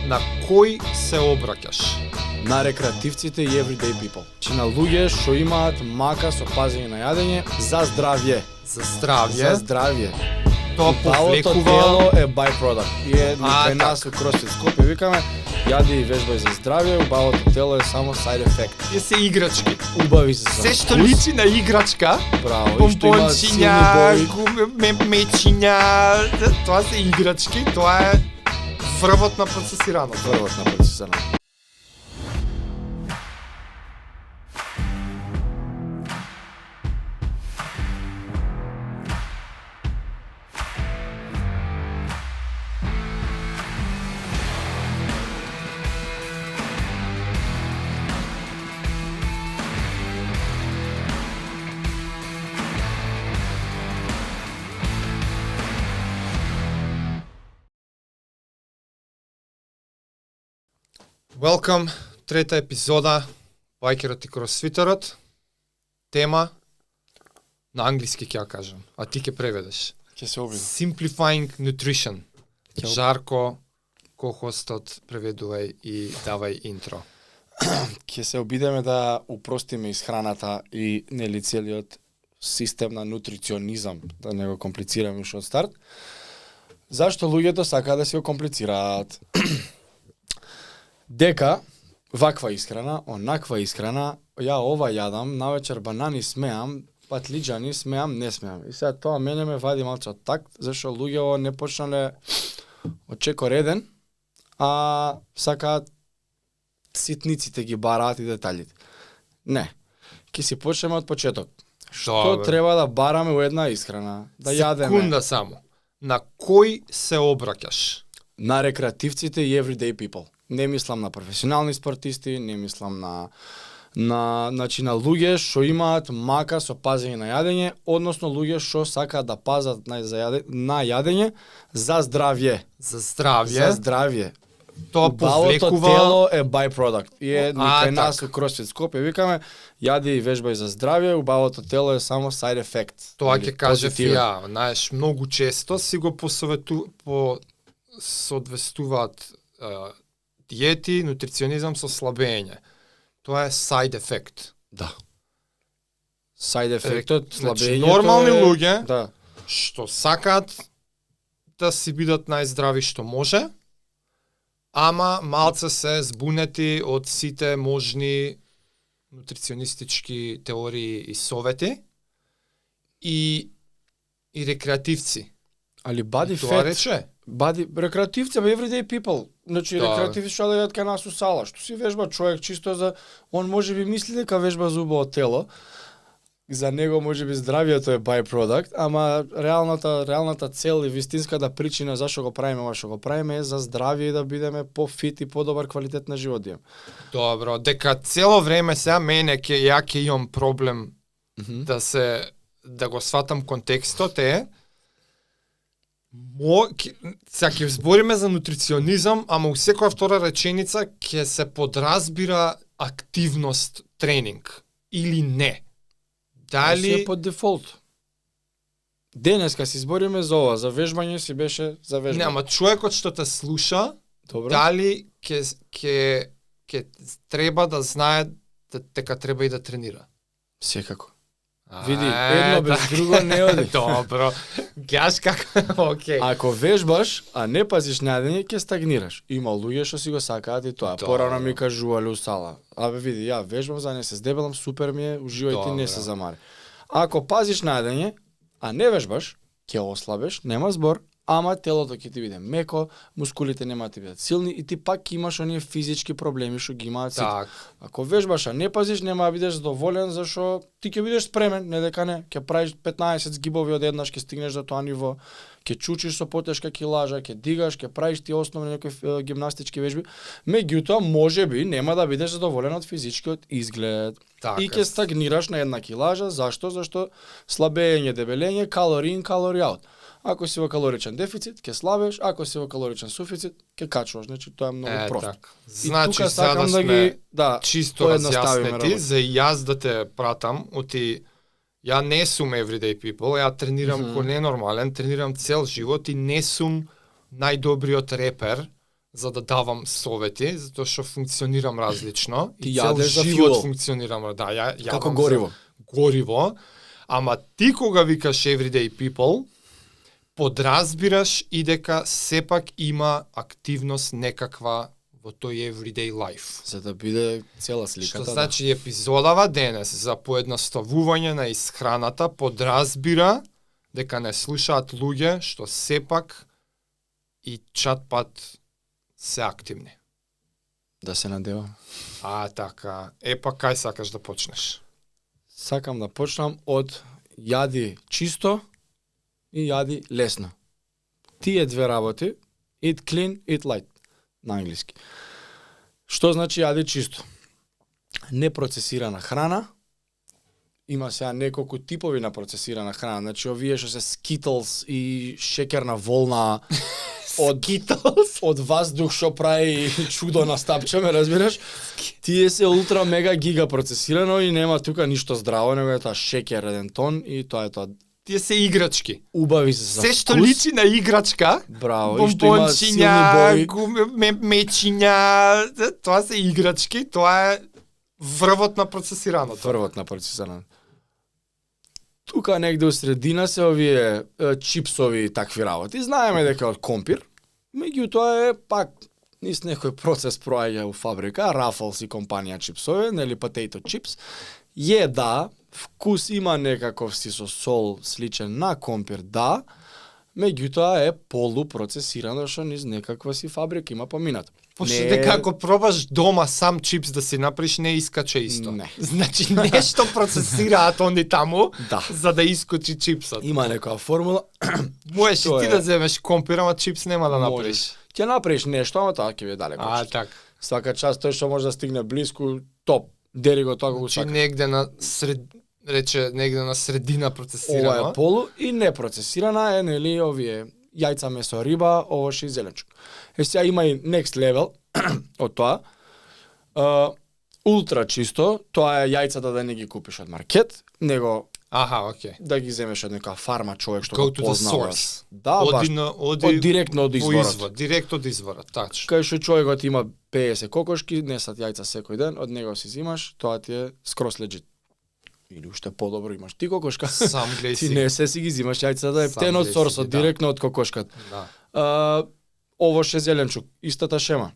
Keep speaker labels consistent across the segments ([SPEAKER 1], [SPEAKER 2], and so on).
[SPEAKER 1] На кој се обраќаш?
[SPEAKER 2] На рекреативците и everyday people. Чи на луѓе што имаат мака со пазење на јадење за здравје.
[SPEAKER 1] За здравје.
[SPEAKER 2] За здравје.
[SPEAKER 1] Тоа
[SPEAKER 2] Палото
[SPEAKER 1] повлекува.
[SPEAKER 2] тело е byproduct. И е кај нас
[SPEAKER 1] така.
[SPEAKER 2] у CrossFit Скопје викаме јади и вежбај за здравје, убавото тело е само side effect.
[SPEAKER 1] Се играчки.
[SPEAKER 2] Убави се за
[SPEAKER 1] Се што
[SPEAKER 2] вкус.
[SPEAKER 1] личи на играчка,
[SPEAKER 2] Браво, и што има силни
[SPEAKER 1] бомбончиња,
[SPEAKER 2] бои.
[SPEAKER 1] мечиња, тоа се играчки, тоа е врвот на процесирано.
[SPEAKER 2] Првот на процесирано.
[SPEAKER 1] Welcome, трета епизода, Байкерот и кросфитерот. Тема, на англиски ќе ја кажам, а ти ќе преведеш.
[SPEAKER 2] Ќе се обидам.
[SPEAKER 1] Simplifying Nutrition.
[SPEAKER 2] Ќе оп-
[SPEAKER 1] Жарко, ко-хостот, преведувај и давај интро.
[SPEAKER 2] Ќе се обидеме да упростиме исхраната и нели целиот систем на нутриционизам, да не го комплицираме уште од старт. Зашто луѓето сакаат да си го комплицираат? Дека ваква исхрана, онаква исхрана, ја ова јадам, навечер банани смеам, патлиџани смеам, не смеам. И сега тоа мене ме вади малце од такт, зашто луѓето не почнале од чекореден, а сакаат ситниците ги бараат и деталите. Не. Ќе си почнеме од почеток. Што
[SPEAKER 1] Добро.
[SPEAKER 2] треба да бараме у една исхрана? Да јадеме
[SPEAKER 1] Секунда само. На кој се обраќаш?
[SPEAKER 2] на рекреативците и everyday people. Не мислам на професионални спортисти, не мислам на луѓе што имаат мака со пазење на јадење, односно луѓе што сакаат да пазат на јадење за здравје.
[SPEAKER 1] За здравје.
[SPEAKER 2] За здравје.
[SPEAKER 1] Тоа
[SPEAKER 2] Убавото
[SPEAKER 1] повлекува.
[SPEAKER 2] тело е byproduct. И е кај нас
[SPEAKER 1] така.
[SPEAKER 2] у CrossFit Скопје викаме јади и вежбај за здравје, убавото тело е само side effect.
[SPEAKER 1] Тоа
[SPEAKER 2] Или
[SPEAKER 1] ќе кажев и
[SPEAKER 2] позитивен.
[SPEAKER 1] ја. Знаеш, многу често си го соодветствуваат диети, нутриционизам со слабење. Тоа е side effect.
[SPEAKER 2] Да. Side effect-от
[SPEAKER 1] Значи,
[SPEAKER 2] слабењето
[SPEAKER 1] нормални
[SPEAKER 2] е...
[SPEAKER 1] луѓе
[SPEAKER 2] Да.
[SPEAKER 1] што сакаат да си бидат најздрави што може, ама малце се збунети од сите можни нутриционистички теории и совети и рекреативци.
[SPEAKER 2] Али body
[SPEAKER 1] И тоа
[SPEAKER 2] fat,
[SPEAKER 1] рече.
[SPEAKER 2] рекреативци, everyday people. Значи
[SPEAKER 1] Да.
[SPEAKER 2] рекреативци што доаѓаат кај нас у сала, што си вежба човек чисто за он можеби мисли дека вежба за убаво тело. За него можеби здравјето е byproduct, ама реалната цел и вистинската причина зашто го правиме ова што го правиме е за здравје и да бидеме пофит и подобар квалитет на живот да имаме.
[SPEAKER 1] Добро, дека цело време сега мене ја ќе имам проблем да го сватам контекстот е сега ќе збориме за нутриционизам, ама у секоја втора реченица ќе се подразбира активност тренинг или не.
[SPEAKER 2] Дали
[SPEAKER 1] Дали
[SPEAKER 2] е по дефолт. Денеска си збориме за ова, за вежбање си беше за вежбање.
[SPEAKER 1] не, ама човекот што те слуша,
[SPEAKER 2] Добро.
[SPEAKER 1] дали ќе треба да знае дека треба и да тренира.
[SPEAKER 2] Секако. Види, едно без друго не оди.
[SPEAKER 1] Добро. Гледаш како, окей.
[SPEAKER 2] Ако вежбаш, а не пазиш на јадење, ќе стагнираш. Има луѓе што си го сакаат и тоа.
[SPEAKER 1] Добро.
[SPEAKER 2] Порано ми кажувале у сала. Абе види, ја вежбам за не се здебелам, супер ми е, уживај ти, не се
[SPEAKER 1] Добро.
[SPEAKER 2] замари. Ако пазиш на јадење, а не вежбаш, ќе ослабеш, нема збор, ама телото ќе ти биде меко, мускулите нема да ти бидат силни и ти пак ќе имаш оние физички проблеми што ги имаат сите.
[SPEAKER 1] Так.
[SPEAKER 2] Ако вежбаш, а не пазиш, нема да бидеш задоволен, зашо ти ќе бидеш спремен, не дека не, ќе правиш 15 згибови одеднаш, ќе стигнеш до тоа ниво, ќе чучиш со потешка килажа, ќе дигаш, ќе правиш ти основни некои гимнастички вежби, меѓутоа можеби нема да бидеш задоволен од физичкиот изглед.
[SPEAKER 1] Така.
[SPEAKER 2] И ќе стагнираш на една килажа, зашто? Зашто слабење, дебелење, калори in, калори out. Ако си во калоричен дефицит, ќе слабеш, ако си во калоричен суфицит, ќе качуваш. Значи тоа е многу просто.
[SPEAKER 1] Так. Значи,
[SPEAKER 2] тука
[SPEAKER 1] сега
[SPEAKER 2] сакам
[SPEAKER 1] да
[SPEAKER 2] да
[SPEAKER 1] сме
[SPEAKER 2] ги
[SPEAKER 1] чисто
[SPEAKER 2] поедноставиме
[SPEAKER 1] разјаснети,
[SPEAKER 2] работа.
[SPEAKER 1] за јас да те пратам, оти ја не сум everyday people, ја тренирам ко ненормален, тренирам цел живот и не сум најдобриот репер за да давам совети, затоа што функционирам различно
[SPEAKER 2] Ти
[SPEAKER 1] и цел
[SPEAKER 2] јадеш за
[SPEAKER 1] живот
[SPEAKER 2] fuel.
[SPEAKER 1] функционирам, да, јадам
[SPEAKER 2] Како гориво.
[SPEAKER 1] гориво, ама ти кога викаш everyday people, подразбираш и дека сепак има активност некаква во тој everyday life.
[SPEAKER 2] За да биде цела сликата.
[SPEAKER 1] Што значи епизодава денес за поедноставување на исхраната подразбира дека не слушаат луѓе што сепак и чат-пат се активни.
[SPEAKER 2] Да се надевам.
[SPEAKER 1] Така. Па кај сакаш да почнеш?
[SPEAKER 2] Сакам да почнам од јади чисто и јади лесно. Тие две работи, eat clean, eat light, на англиски. Што значи јади чисто? Непроцесирана храна, има сега неколку типови на процесирана храна, значи овие што се Skittles и шекерна волна, од ваздух што прави чудо на стапче, ме разбираш? Тие се ултра мега гига процесирано и нема тука ништо здраво, него е тоа шекер еден тон и тоа е тоа.
[SPEAKER 1] Тие се играчки.
[SPEAKER 2] Убави се за
[SPEAKER 1] се што
[SPEAKER 2] вкус.
[SPEAKER 1] личи на играчка.
[SPEAKER 2] Браво, и што има силни бои.
[SPEAKER 1] Мечиња, тоа се играчки, тоа е врвот на процесираното.
[SPEAKER 2] Врвот на процесирано. Тука негде у средина се овие чипсови и такви работи. Знаеме дека од компир, меѓутоа е пак низ некој процес проаѓа у фабрика, Ruffles и компанија чипсови, нели potato chips. Да, вкус има некаков си со сол сличен на компир, да, меѓутоа е полупроцесирано што низ некаква си фабрика има поминато.
[SPEAKER 1] Пошто дека ако пробаш дома сам чипс да си направиш, не искаче исто.
[SPEAKER 2] Не.
[SPEAKER 1] Значи нешто процесираат онди таму,
[SPEAKER 2] Да.
[SPEAKER 1] за да искочи чипсот.
[SPEAKER 2] Има некоја формула.
[SPEAKER 1] Можеш и
[SPEAKER 2] Што
[SPEAKER 1] ти
[SPEAKER 2] е?
[SPEAKER 1] да земеш компир, ама чипс нема да направиш.
[SPEAKER 2] Можеш. Ќе направиш нешто, ама тоа ќе биде далеко.
[SPEAKER 1] Така.
[SPEAKER 2] Свака част тој што може да стигне блиску, топ. Дери го тоа кога го
[SPEAKER 1] Значи
[SPEAKER 2] сака.
[SPEAKER 1] негде на негде на средина
[SPEAKER 2] Ова
[SPEAKER 1] процесирано.
[SPEAKER 2] е полу и непроцесирана е, нели, овие јајца, месо, риба, овош и зеленчук. Сега има и next level од тоа. Ултра чисто, тоа е јајцата да не ги купиш од маркет, него
[SPEAKER 1] Окей.
[SPEAKER 2] да ги земеш од нека фарма човек што
[SPEAKER 1] Go
[SPEAKER 2] го
[SPEAKER 1] to the
[SPEAKER 2] познаваш.
[SPEAKER 1] source.
[SPEAKER 2] Да, баш. Од директно од изворот.
[SPEAKER 1] Директно од изворот, тачно.
[SPEAKER 2] Кај што човекот има 50 кокошки, несат јајца секој ден, од него си зимаш, тоа ти е скрос легит. Или уште подобро имаш ти кокошка.
[SPEAKER 1] Сам гледај
[SPEAKER 2] Ти
[SPEAKER 1] си.
[SPEAKER 2] не се си ги зимаш јајца да е
[SPEAKER 1] Сам
[SPEAKER 2] птен од
[SPEAKER 1] гледај
[SPEAKER 2] сорсот,
[SPEAKER 1] си ги, да.
[SPEAKER 2] директно од кокошката.
[SPEAKER 1] Да.
[SPEAKER 2] Овош е зеленчук, истата шема.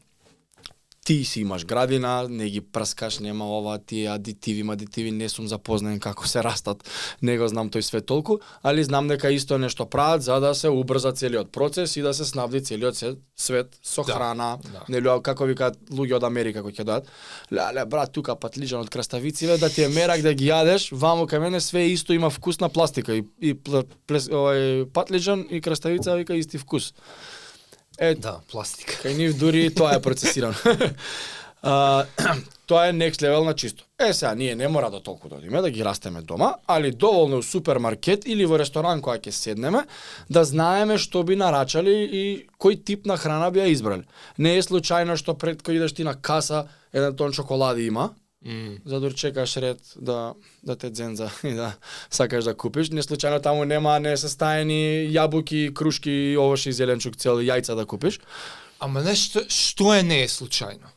[SPEAKER 2] Ти си имаш градина, не ги прскаш, нема ова, тие адитиви, не сум запознаен како се растат, не го знам тој свет толку, али знам дека исто нешто прават за да се убрза целиот процес и да се снабди целиот свет со
[SPEAKER 1] Да,
[SPEAKER 2] храна,
[SPEAKER 1] да.
[SPEAKER 2] нели како викаат луѓе од Америка кои ќе дојдат. Леле брат, тука патлиџан од краставици, да ти е мерак да ги јадеш, ваму кај мене све исто има вкус на пластика и патлиџан и краставица вика исти вкус.
[SPEAKER 1] Да, пластика.
[SPEAKER 2] Кај нив дури и тоа е процесирано. Тоа е next level на чисто. Сега, ние не мора да толку да одиме, да ги растеме дома, али доволно у супермаркет или во ресторан која ќе седнеме, да знаеме што би нарачали и кој тип на храна би ја избрали. Не е случајно што пред кој идеш ти на каса, еден тон чоколади има, за да чекаш ред да те дзенза и да сакаш да купиш. Не случајно таму нема несостаени јабуки, крушки, овош и зеленчук, цел јајца да купиш.
[SPEAKER 1] Ама нешто што не е случајно.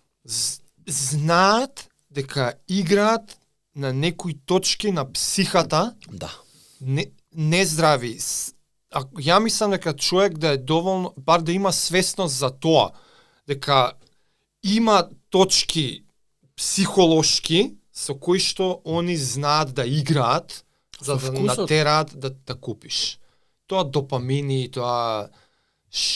[SPEAKER 1] Знаат дека играат на некои точки на психата
[SPEAKER 2] Да.
[SPEAKER 1] не здрави. Ја мислам дека човек да е доволно, бар да има свесност за тоа, дека има точки психолошки со кои што они знаат да играат за да
[SPEAKER 2] вкусот.
[SPEAKER 1] натераат да купиш. Тоа допамини, тоа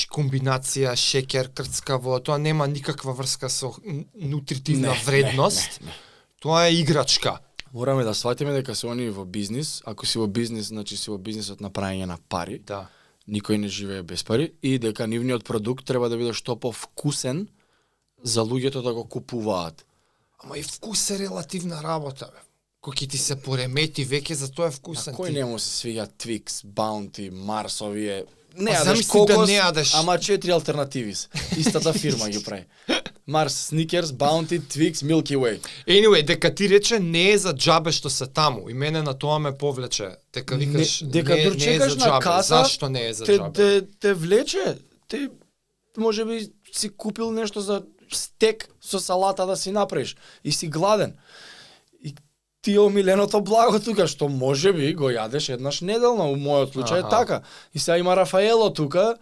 [SPEAKER 1] комбинација шекер, крцкаво, тоа нема никаква врска со нутритивна вредност.
[SPEAKER 2] Не.
[SPEAKER 1] Тоа е играчка.
[SPEAKER 2] Мораме да сватиме дека се они во бизнис, ако си во бизнис, значи си во бизнисот на праење на пари.
[SPEAKER 1] Да.
[SPEAKER 2] Никој не живее без пари и дека нивниот продукт треба да биде што повкусен за луѓето да го купуваат.
[SPEAKER 1] Ама и вкус е релативна работа, бе. Кој ќе ти се поремети веќе за тоа е вкусен.
[SPEAKER 2] Кој не му се свига Twix, Bounty, Mars, овие не
[SPEAKER 1] А
[SPEAKER 2] јадеш
[SPEAKER 1] замисли
[SPEAKER 2] кокос,
[SPEAKER 1] да не јадеш.
[SPEAKER 2] ама 4 алтернативи се. Истата фирма ги прави. Mars, Snickers, Bounty, Twix, Milky Way.
[SPEAKER 1] Anyway, дека ти рече не е за джабе што се таму. И мене на тоа ме повлече. Дека викаш
[SPEAKER 2] дека
[SPEAKER 1] не,
[SPEAKER 2] дур
[SPEAKER 1] не е
[SPEAKER 2] чекаш
[SPEAKER 1] за
[SPEAKER 2] на
[SPEAKER 1] джабе.
[SPEAKER 2] каса,
[SPEAKER 1] Зашто не е за джабе?
[SPEAKER 2] Те влече, те можеби си купил нешто за стек со салата да си направиш и си гладен. И ти е омиленото благо тука, што може би го јадеш еднаш неделно, у мојот случај е така. И сега има Рафаело тука,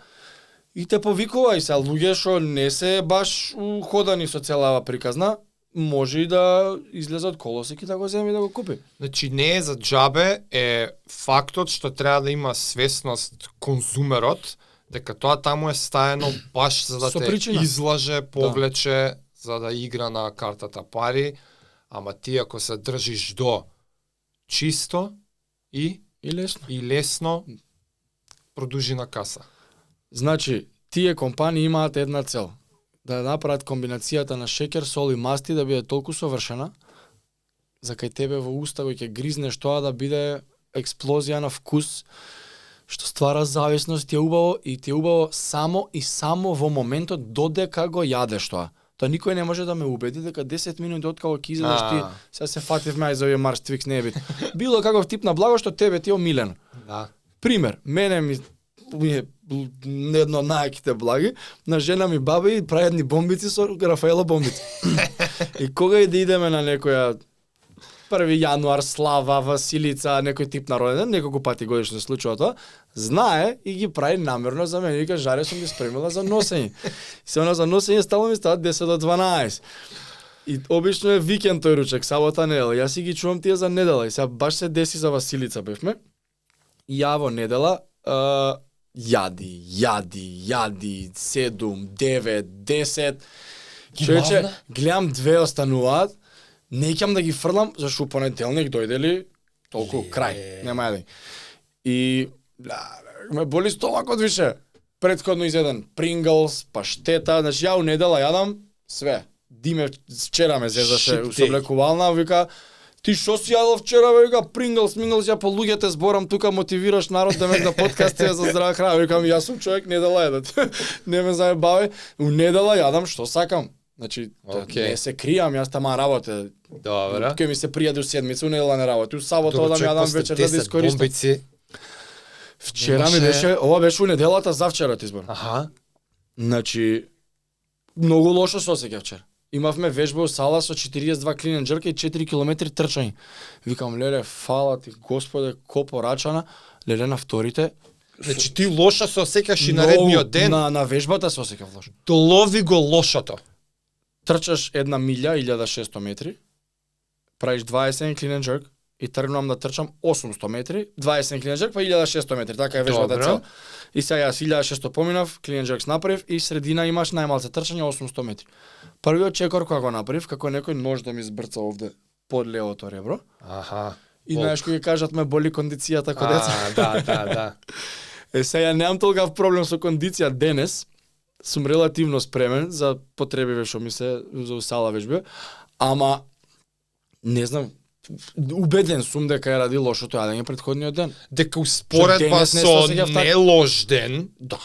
[SPEAKER 2] и те повикува, и сега луѓе што не се баш уходани со целава приказна, може и да излезат колосик и да го земе и да го купи.
[SPEAKER 1] Значи не е за џабе, е фактот што треба да има свесност конзумерот, дека тоа таму е стаено баш за да
[SPEAKER 2] Со
[SPEAKER 1] те
[SPEAKER 2] причина.
[SPEAKER 1] излаже, повлече, за да игра на картата пари, ама ти ако се држиш до чисто
[SPEAKER 2] И лесно.
[SPEAKER 1] продужи на каса.
[SPEAKER 2] Значи, тие компании имаат една цел. Да направат комбинацијата на шеќер, сол и масти да биде толку совршена, за кај тебе во уста кој ќе гризнеш тоа да биде експлозија на вкус, што ствара зависност, ти е убаво и ти е убаво само и само во моментот додека го јадеш тоа. Тоа никој не може да ме убеди дека 10 минути откако ќе излезеш ти, сега се фативме ај за овие Марс Твикс не е бит. Било каков тип на благо што тебе ти е омилено.
[SPEAKER 1] Да.
[SPEAKER 2] Пример, мене ми е едно од најаките благи, на жена ми баба и прави едни бомбици со Рафаело бомбици. И кога и да идеме на некоја 1 јануар, слава, Василица, некој тип на роденден, неколку пати годишно се случува тоа, знае и ги прави намерно за мене. Вика, жаре сум ги спремила за носење. Се она за носење стало ми стават 10 до 12. И обично е викенд тој ручек, сабота, недела. Јас си ги чувам тие за недела. И сега баш се деси за Василица бевме. И ја во недела јади, 7, 9, 10. Човече, гледам 2 остануваат, не ќам да ги фрлам, зашто понеделник дојдели толку крај, нема јадење. И ме боли стомакот више. Претходно изеден Принглс, паштета, значи ја у недела јадам све. Диме вчера ме зезаше со облекувална, вика ти што си јадов вчера, вика Принглс, ја по луѓето зборам тука, мотивираш народ да ме да подкастија за здрава храна. Викам јас сум човек недела јадат. Не ме заебавај. У недела јадам што сакам. Значи, не се кријам, јас тама работе.
[SPEAKER 1] Добра.
[SPEAKER 2] Кој ми се пријади у седмица, у недела не работи. У сабота одам јадам вечер да искористам. Вчера ми беше, ова беше у неделата за вчера ти збор.
[SPEAKER 1] Аха.
[SPEAKER 2] Значи, многу лошо се осеќав вчера. Имавме вежба у сала со 42 клинен джерка и 4 километри трчање. Викам, леле, фала ти, Господе, ко порачана, леле на вторите.
[SPEAKER 1] Значи ти лошо се осеќаш и наредниот ден.
[SPEAKER 2] На вежбата се осеќав лошо.
[SPEAKER 1] Долови го лошото.
[SPEAKER 2] Трчаш 1 милја, 1600 метри, правиш 20 клинен джерк и тргнувам да трчам 800 метри, 20 клинен джерк па 1600 метри, така е вежбата цел. И сега јас 1600 поминав, клинен джерк направив и средина имаш најмалце трчање 800 метри. Првиот чекор кога го направив, како некој нож да ми збрца овде под левото ребро.
[SPEAKER 1] Аха.
[SPEAKER 2] И знаеш кој кажат ме боли кондицијата кога деца.
[SPEAKER 1] Да.
[SPEAKER 2] Сега немам толкав проблем со кондиција денес. Сум релативно спремен за потребиве што ми се за сала вежби, ама не знам, убеден сум дека е ради лошото јадење претходниот ден.
[SPEAKER 1] Дека успоредба со не лош ден.
[SPEAKER 2] Да,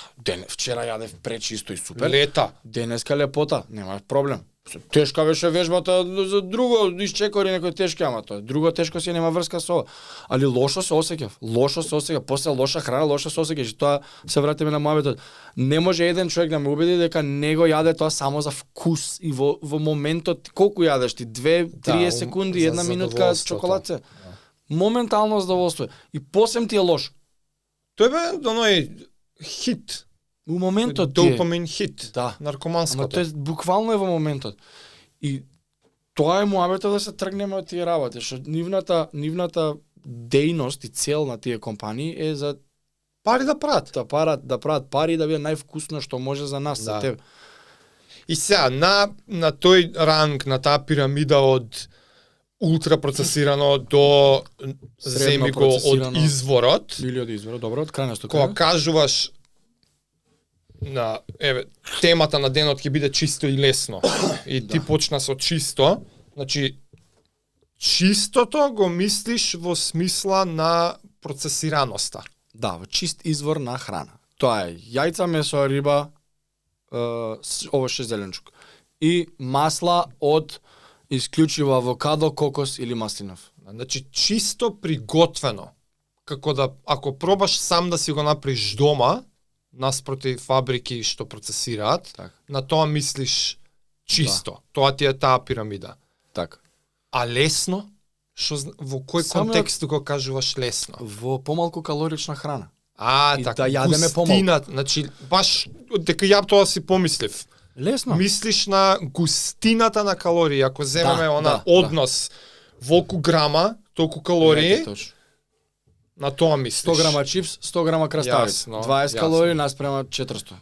[SPEAKER 2] вчера јадев пречисто и супер.
[SPEAKER 1] Лета.
[SPEAKER 2] Денеска лепота, нема проблем. Тешка беше вежбата за друго, исчекори некој тешки, ама тоа друго тешко си нема врска со. Али лошо се осеќав. После лоша храна, лошо се осеќаш. Тоа се вратиме на мојот. Не може еден човек да ме убеди дека не го јаде тоа само за вкус и во моментот колку јадеш ти 2-3 секунди, 1 минутка чоколадце. Моментално задоволство. И посем ти е лошо.
[SPEAKER 1] Тој бе оној хит.
[SPEAKER 2] У моментот
[SPEAKER 1] допамин хит.
[SPEAKER 2] Да.
[SPEAKER 1] Наркоманското.
[SPEAKER 2] Ама тоа буквално е во моментот. И тоа е муабето да се тргнеме од тие работи, што нивната дејност и цел на тие компании е за
[SPEAKER 1] пари да прават.
[SPEAKER 2] Да прават пари и да биде највкусно што може за нас, за тебе.
[SPEAKER 1] И сега на тој ранг, на таа пирамида од ултрапроцесирано до земи го од изворот.
[SPEAKER 2] Или од изворот, добро, од крајното.
[SPEAKER 1] Кога кажуваш на темата на денот ќе биде чисто и лесно. И ти почна со чисто, значи чистото го мислиш во смисла на процесираноста.
[SPEAKER 2] Да, во чист извор на храна. Тоа е јајца, месо, риба, овоше зеленчук. И масла од исклучиво авокадо, кокос или маслинов.
[SPEAKER 1] Значи чисто приготвено. Како да ако пробаш сам да си го направиш дома, наспроти фабрики што процесираат,
[SPEAKER 2] Така.
[SPEAKER 1] на тоа мислиш чисто. Тоа ти е таа пирамида.
[SPEAKER 2] Така.
[SPEAKER 1] А лесно? Во кој
[SPEAKER 2] Само
[SPEAKER 1] контекст го кажуваш лесно?
[SPEAKER 2] Во помалку калорична храна.
[SPEAKER 1] А,
[SPEAKER 2] И
[SPEAKER 1] така,
[SPEAKER 2] да јадеме
[SPEAKER 1] густината, значи, баш, дека ја тоа си помислив.
[SPEAKER 2] Лесно.
[SPEAKER 1] Мислиш на густината на калории, ако земеме
[SPEAKER 2] Да,
[SPEAKER 1] однос, волку грама, толку калории,
[SPEAKER 2] Веќе точно.
[SPEAKER 1] на тоа мислиш.
[SPEAKER 2] 100 грама чипс, 100 грама краставица.
[SPEAKER 1] Јасно,
[SPEAKER 2] 20
[SPEAKER 1] јасно.
[SPEAKER 2] калории наспрема 400.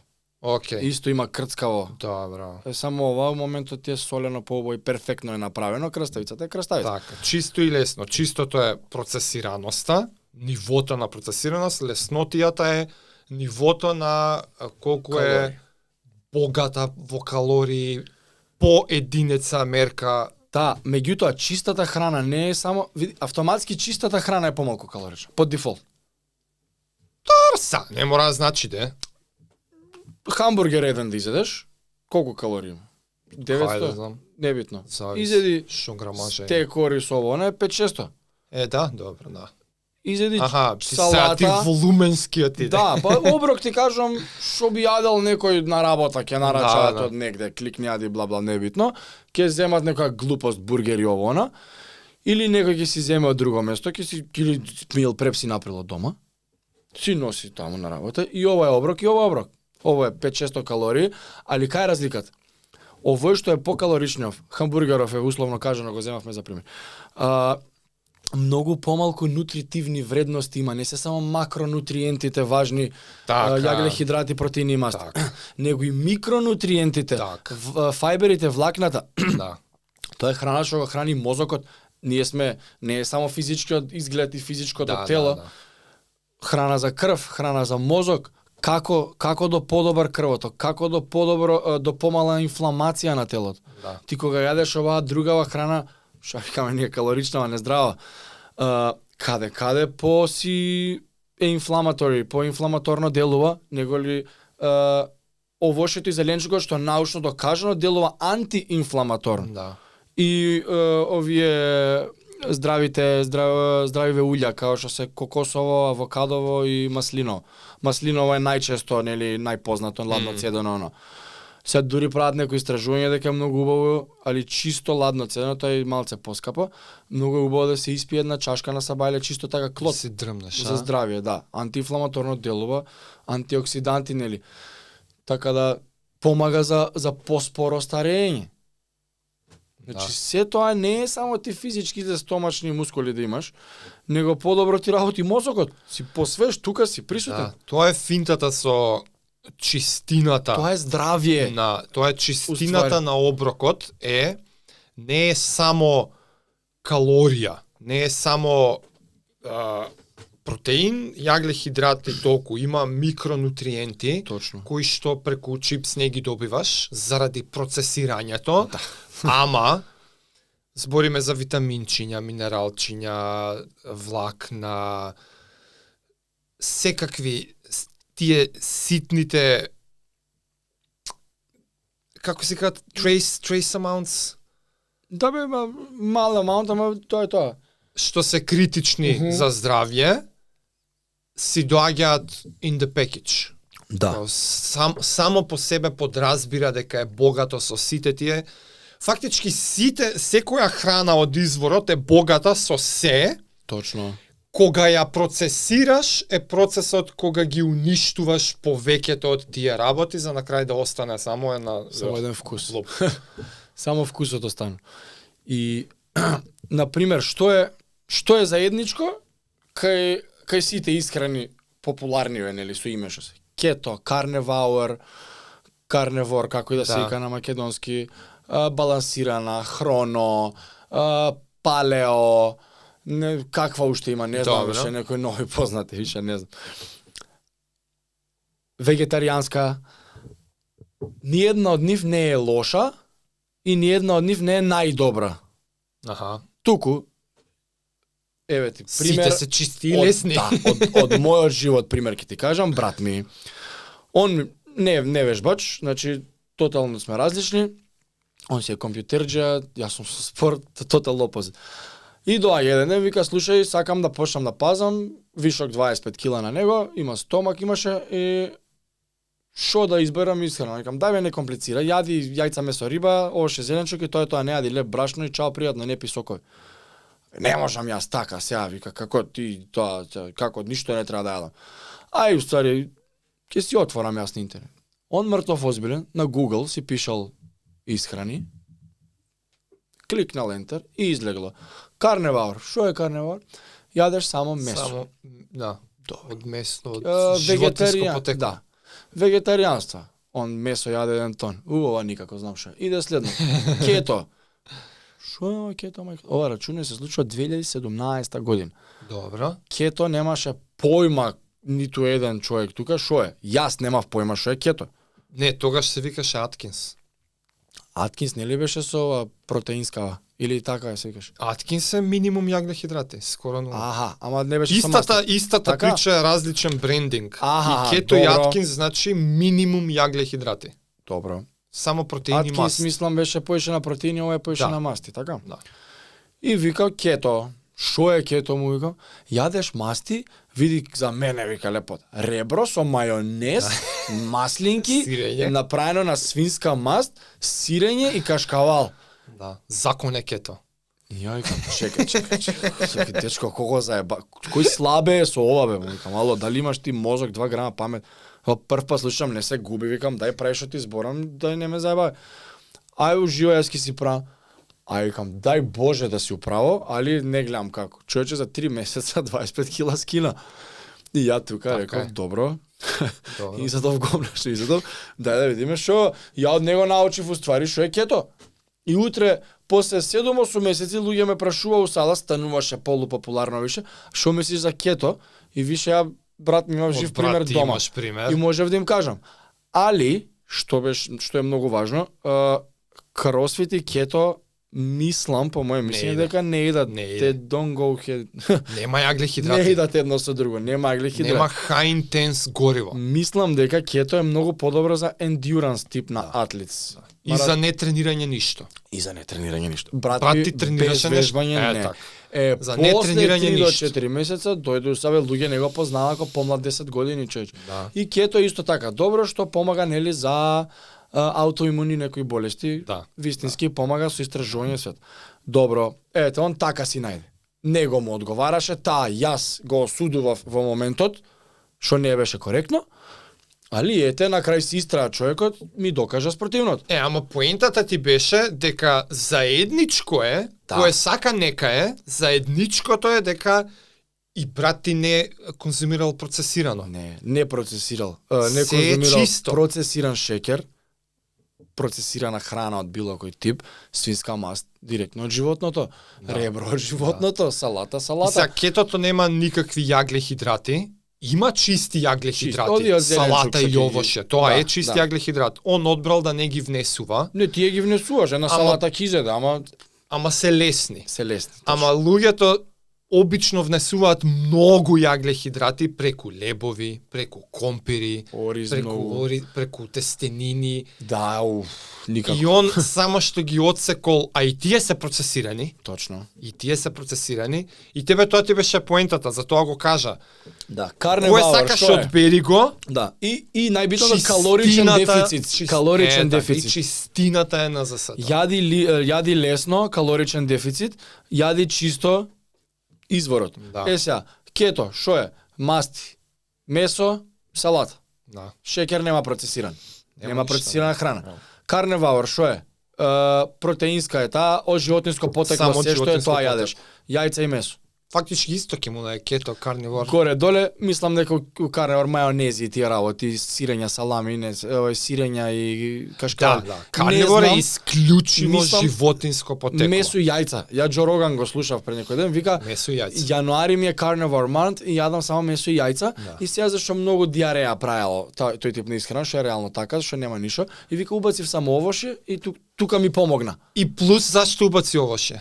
[SPEAKER 1] Океј,
[SPEAKER 2] Исто има крцкаво.
[SPEAKER 1] добро.
[SPEAKER 2] Само ова во моментот е солено побој, перфектно е направено, краставицата е краставица.
[SPEAKER 1] Така, чисто и лесно. Чистото е процесираноста, нивото на процесираност, леснотијата е нивото на колку е
[SPEAKER 2] Калории.
[SPEAKER 1] богата во калории по единица мерка.
[SPEAKER 2] Да, меѓутоа чистата храна не е само автоматски чистата храна е помалку калорична по дефолт.
[SPEAKER 1] Арса, не мора да значи де.
[SPEAKER 2] Хамбургер еден да изедеш, колку калории има?
[SPEAKER 1] Хајде,
[SPEAKER 2] 900?
[SPEAKER 1] знам.
[SPEAKER 2] Небитно.
[SPEAKER 1] Зависи
[SPEAKER 2] Изеди
[SPEAKER 1] што грамажа е.
[SPEAKER 2] стекори со ово, не 5-600.
[SPEAKER 1] Да, добро, да.
[SPEAKER 2] Изеди
[SPEAKER 1] Аха, сега ти
[SPEAKER 2] салата.
[SPEAKER 1] волуменскиот иде.
[SPEAKER 2] Да, па оброк ти кажам, што би јадел некој на работа, ќе нарачаат
[SPEAKER 1] Да.
[SPEAKER 2] од негде, кликни јади, бла бла, небитно, ќе земат некоја глупост, бургери ово она, или некој ќе си земе од друго место, ќе си или мил преп си направил од дома, си носи таму на работа и ова е оброк и ова е оброк. Ова е 5-600 калории, али кај е разликата? Овој што е покалоричнов, хамбургеров е условно кажано, го земавме за пример. Многу помалку нутритивни вредности има, не се само макронутриентите важни,
[SPEAKER 1] Така.
[SPEAKER 2] јагле, хидрати, протеини и маст,
[SPEAKER 1] Така.
[SPEAKER 2] него и микронутриентите,
[SPEAKER 1] Така.
[SPEAKER 2] фајберите, влакната.
[SPEAKER 1] Да.
[SPEAKER 2] Тоа е храна што го храни мозокот. Ние сме не е само физичкиот изглед и физичкото
[SPEAKER 1] Да,
[SPEAKER 2] тело,
[SPEAKER 1] да.
[SPEAKER 2] храна за крв, храна за мозок, како до подобар крвото, како до подобро до помала инфламација на телото.
[SPEAKER 1] Да.
[SPEAKER 2] Ти кога јадеш оваа другава храна, што викаме ние калорична, а не здрава, каде по си е инфламатори, по инфламаторно делува, него ли овошето и зеленчуко што научно докажано делува антиинфламаторно.
[SPEAKER 1] Да.
[SPEAKER 2] И овие здравиве улја како што се кокосово, авокадово и маслино. Маслиново е најчесто, нели, најпознато ладно цедено оно. Се дури прават некои истражување дека е многу убаво, али чисто ладно цедено, тоа е малце поскапо, многу е убаво да се испие една чашка на сабајле чисто така клот
[SPEAKER 1] Си дрмнеш,
[SPEAKER 2] за здравје, да. Антиинфламаторно делува, антиоксиданти, нели. Така да помага за поспоро старење. Значи,
[SPEAKER 1] Да.
[SPEAKER 2] се тоа не е само ти физичките стомачни мускули да имаш, него подобро ти работи мозокот. Си посвеж, тука си присутен.
[SPEAKER 1] Да. Тоа е финтата со чистината.
[SPEAKER 2] Тоа е здравје.
[SPEAKER 1] Тоа е чистината на оброкот не е само калорија, не е само протеин, јагле, хидрати толку, има микронутриенти
[SPEAKER 2] Точно.
[SPEAKER 1] кои што преку чипс не ги добиваш заради процесирањето. Ама збориме за витаминчиња, минералчиња, влакна, секакви тие ситните, како се кажат, trace amounts,
[SPEAKER 2] Да бе, мал амаунт, ама тоа е тоа.
[SPEAKER 1] што се критични за здравје, си доаѓаат in the package.
[SPEAKER 2] Да.
[SPEAKER 1] Само по себе подразбира дека е богато со сите тие. Фактички секоја храна од изворот е богата со се.
[SPEAKER 2] Точно.
[SPEAKER 1] Кога ја процесираш е процесот кога ги уништуваш повеќето од тие работи за на крај да остане само
[SPEAKER 2] еден вкус.
[SPEAKER 1] Луп.
[SPEAKER 2] Само вкусот остана. И например, што е заедничко кај сите исхрани популарни нели со име што се кето, карневауер, карневор како и да се вика на македонски, балансирана, хроно, палео, не, каква уште има, не знам, више некои нови познати, више не знам. Вегетаријанска, ниедна од нив не е лоша и ниедна од нив не е најдобра.
[SPEAKER 1] Аха.
[SPEAKER 2] Туку, еве ти пример.
[SPEAKER 1] Сите се чисти и лесни.
[SPEAKER 2] Од мојот живот пример ќе ти кажам, брат ми. Он не вежбач, значи тотално сме различни. Он си е компјутерџа, јас сум со спорт, тотално опозит. И доаѓа еден ден, вика, слушај, сакам да почнам да пазам, вишок 25 кила на него, има стомак имаше и Шо да изберам искрено? Викам, дај ме не комплицира, јади јајца, месо, риба, овоше зеленчук и тоа не јади леп брашно и чао пријатно, не пи сокови. Не можам јас така, сега вика, како ти тоа, како ништо не треба да јадам. Ај, уствари, ќе си отворам јас на интернет. Он мртов озбилен, на Google си пишал исхрани, кликнал ентер и излегло. Карневар, шо е карневар? Јадеш само месо.
[SPEAKER 1] Само, да, од месо, од животинско
[SPEAKER 2] Вегетаријан,
[SPEAKER 1] потекло.
[SPEAKER 2] да. Вегетаријанство. Он месо јаде 1 тон. Ова никако знам што. Иде следно. Кето. Шо е ова кето, мајка? Ова рачуне се случува 2017 година.
[SPEAKER 1] Добро.
[SPEAKER 2] Кето немаше појма ниту еден човек тука, шо е? Јас немав појма шо е кето.
[SPEAKER 1] Не, тогаш се викаше Аткинс.
[SPEAKER 2] Аткинс не ли беше со ова протеинскава? Или така се викаш?
[SPEAKER 1] Аткинс е минимум јаглехидрати, скоро нула.
[SPEAKER 2] Аха, ама не беше со масло.
[SPEAKER 1] Истата
[SPEAKER 2] Така?
[SPEAKER 1] прича е различен брендинг.
[SPEAKER 2] Аха,
[SPEAKER 1] и кето и
[SPEAKER 2] добро.
[SPEAKER 1] Аткинс значи минимум јаглехидрати.
[SPEAKER 2] Добро.
[SPEAKER 1] Само протеини и
[SPEAKER 2] Аткинс
[SPEAKER 1] маст.
[SPEAKER 2] мислам беше поише на протеини, ова е поише
[SPEAKER 1] Да.
[SPEAKER 2] на масти, така?
[SPEAKER 1] Да.
[SPEAKER 2] И вика кето. Шо е кето, му викам? Јадеш масти, види за мене, вика лепот. Ребро со мајонез, маслинки,
[SPEAKER 1] Сирење.
[SPEAKER 2] направено на свинска маст, сирење и кашкавал.
[SPEAKER 1] Да. Закон е кето.
[SPEAKER 2] И ја викам, чекај, дечко, кого заеба? Кој слабе е со ова, бе? Му викам, ало, дали имаш ти мозок, 2 грама памет? Прв пат слушам, не се губи, викам, дај прави што ти зборам, дај не ме заеба. Ај ужива, јас ки си правам. Ај викам, дај Боже да си управо, али не гледам како. Човече за 3 месеца 25 кила скина. И ја тука
[SPEAKER 1] Така
[SPEAKER 2] реков,
[SPEAKER 1] е.
[SPEAKER 2] добро.
[SPEAKER 1] Добро.
[SPEAKER 2] И задов гомнаш, и задов, дај да видиме што, ја од него научив уствари што е кето. И утре, после 7-8 месеци, луѓе ме прашува у сала, стануваше полупопуларно више, што мислиш за кето? И више ја, брат ми имав жив
[SPEAKER 1] Од брат
[SPEAKER 2] пример
[SPEAKER 1] ти
[SPEAKER 2] дома.
[SPEAKER 1] имаш пример.
[SPEAKER 2] И можев да им кажам. Али, што е многу важно, кросфит и кето, мислам, по моје мислење,
[SPEAKER 1] иде.
[SPEAKER 2] дека не идат.
[SPEAKER 1] Не
[SPEAKER 2] Те
[SPEAKER 1] иде.
[SPEAKER 2] don't go head.
[SPEAKER 1] Нема
[SPEAKER 2] Не
[SPEAKER 1] јаглехидрати.
[SPEAKER 2] идат едно со друго, нема аглихидрат.
[SPEAKER 1] Нема high intense гориво.
[SPEAKER 2] Мислам дека кето е многу подобро за endurance тип на атлетс.
[SPEAKER 1] И за не тренирање ништо.
[SPEAKER 2] И за не тренирање ништо. Брат
[SPEAKER 1] Брат
[SPEAKER 2] ми,
[SPEAKER 1] ти тренираше
[SPEAKER 2] без
[SPEAKER 1] нешто?
[SPEAKER 2] вежбање
[SPEAKER 1] Е,
[SPEAKER 2] не.
[SPEAKER 1] така.
[SPEAKER 2] За
[SPEAKER 1] За не
[SPEAKER 2] после
[SPEAKER 1] тренирање
[SPEAKER 2] 3 до
[SPEAKER 1] ништо.
[SPEAKER 2] 4 месеца дојде у себе луѓе не го познава како помлад 10 години човеч.
[SPEAKER 1] Да.
[SPEAKER 2] И кето е исто така добро што помага нели за аутоимуни некои болести.
[SPEAKER 1] Да.
[SPEAKER 2] Вистински помага со истражување свет. Добро, ете он така си најде. Него му одговараше, јас го осудував во моментот, што не беше коректно. Али ете, на крај си истраа човекот, ми докажа спротивното.
[SPEAKER 1] Ама поентата ти беше дека заедничко е,
[SPEAKER 2] Да.
[SPEAKER 1] кое сака нека е, заедничкото е дека и брат ти не конзумирал процесирано.
[SPEAKER 2] Не процесирал, не
[SPEAKER 1] Се е
[SPEAKER 2] конзумирал
[SPEAKER 1] чисто.
[SPEAKER 2] процесиран шеќер, процесирана храна од било кој тип, свинска маст директно од животното, ребро од животното, салата.
[SPEAKER 1] И за кетото нема никакви јаглехидрати, има чисти
[SPEAKER 2] Чист,
[SPEAKER 1] јаглехидрати,
[SPEAKER 2] овие од зеленчук
[SPEAKER 1] салата
[SPEAKER 2] што
[SPEAKER 1] и
[SPEAKER 2] ги-
[SPEAKER 1] овоше, тоа
[SPEAKER 2] Да,
[SPEAKER 1] е чист
[SPEAKER 2] да.
[SPEAKER 1] јаглехидрат. Он одбрал да не ги внесува,
[SPEAKER 2] Не, тие ги внесуваш, една
[SPEAKER 1] Ама-
[SPEAKER 2] салата кизеда, ама
[SPEAKER 1] ама се лесни.
[SPEAKER 2] се лесни.
[SPEAKER 1] Ама луѓето обично внесуваат многу јаглехидрати преку лебови, преку компири,
[SPEAKER 2] Ориз многу.
[SPEAKER 1] преку тестенини.
[SPEAKER 2] Да, никако.
[SPEAKER 1] И он само што ги отсекол, а и тие се процесирани,
[SPEAKER 2] Точно.
[SPEAKER 1] и тие се процесирани, и тебе тоа ти беше поентата, за тоа го кажа.
[SPEAKER 2] Да,
[SPEAKER 1] Кој
[SPEAKER 2] карневал,
[SPEAKER 1] сакаш
[SPEAKER 2] што е?
[SPEAKER 1] одбери го,
[SPEAKER 2] Да, и најбитното калоричен дефицит, калоричен
[SPEAKER 1] И
[SPEAKER 2] дефицит.
[SPEAKER 1] чистината е на ЗС.
[SPEAKER 2] Јади лесно, калоричен дефицит, јади чисто изворот.
[SPEAKER 1] Да.
[SPEAKER 2] Сега, кето, шо е? Масти, месо, салата.
[SPEAKER 1] Да.
[SPEAKER 2] Шеќер нема процесиран. Нема
[SPEAKER 1] ништо,
[SPEAKER 2] процесирана храна.
[SPEAKER 1] Да.
[SPEAKER 2] Карневалор, шо е? Протеинска е таа, од животинско потекло,
[SPEAKER 1] Само од
[SPEAKER 2] се што е
[SPEAKER 1] животинско
[SPEAKER 2] тоа јадеш. Јајца и месо.
[SPEAKER 1] Фактички исто ќе му да е кето, карнивор.
[SPEAKER 2] Горе доле, мислам дека у карневалор мајонези и тие работи, сирења, салами, сирења и
[SPEAKER 1] Да,
[SPEAKER 2] кашкавали.
[SPEAKER 1] да. Карнивор е
[SPEAKER 2] знам,
[SPEAKER 1] исклучиво
[SPEAKER 2] мислам,
[SPEAKER 1] животинско потекло.
[SPEAKER 2] месо и јајца. Ја Џо Роган го слушав пред некој ден, вика
[SPEAKER 1] Месо и јајца.
[SPEAKER 2] Јануари ми е carnivore month и јадам само месо и јајца.
[SPEAKER 1] Да.
[SPEAKER 2] И сега зашто многу диареја правело тој тип на исхрана, што е реално така, зашто нема ништо. И вика убацив само овоше и тука ми помогна.
[SPEAKER 1] И плюс зашто убаци овоше?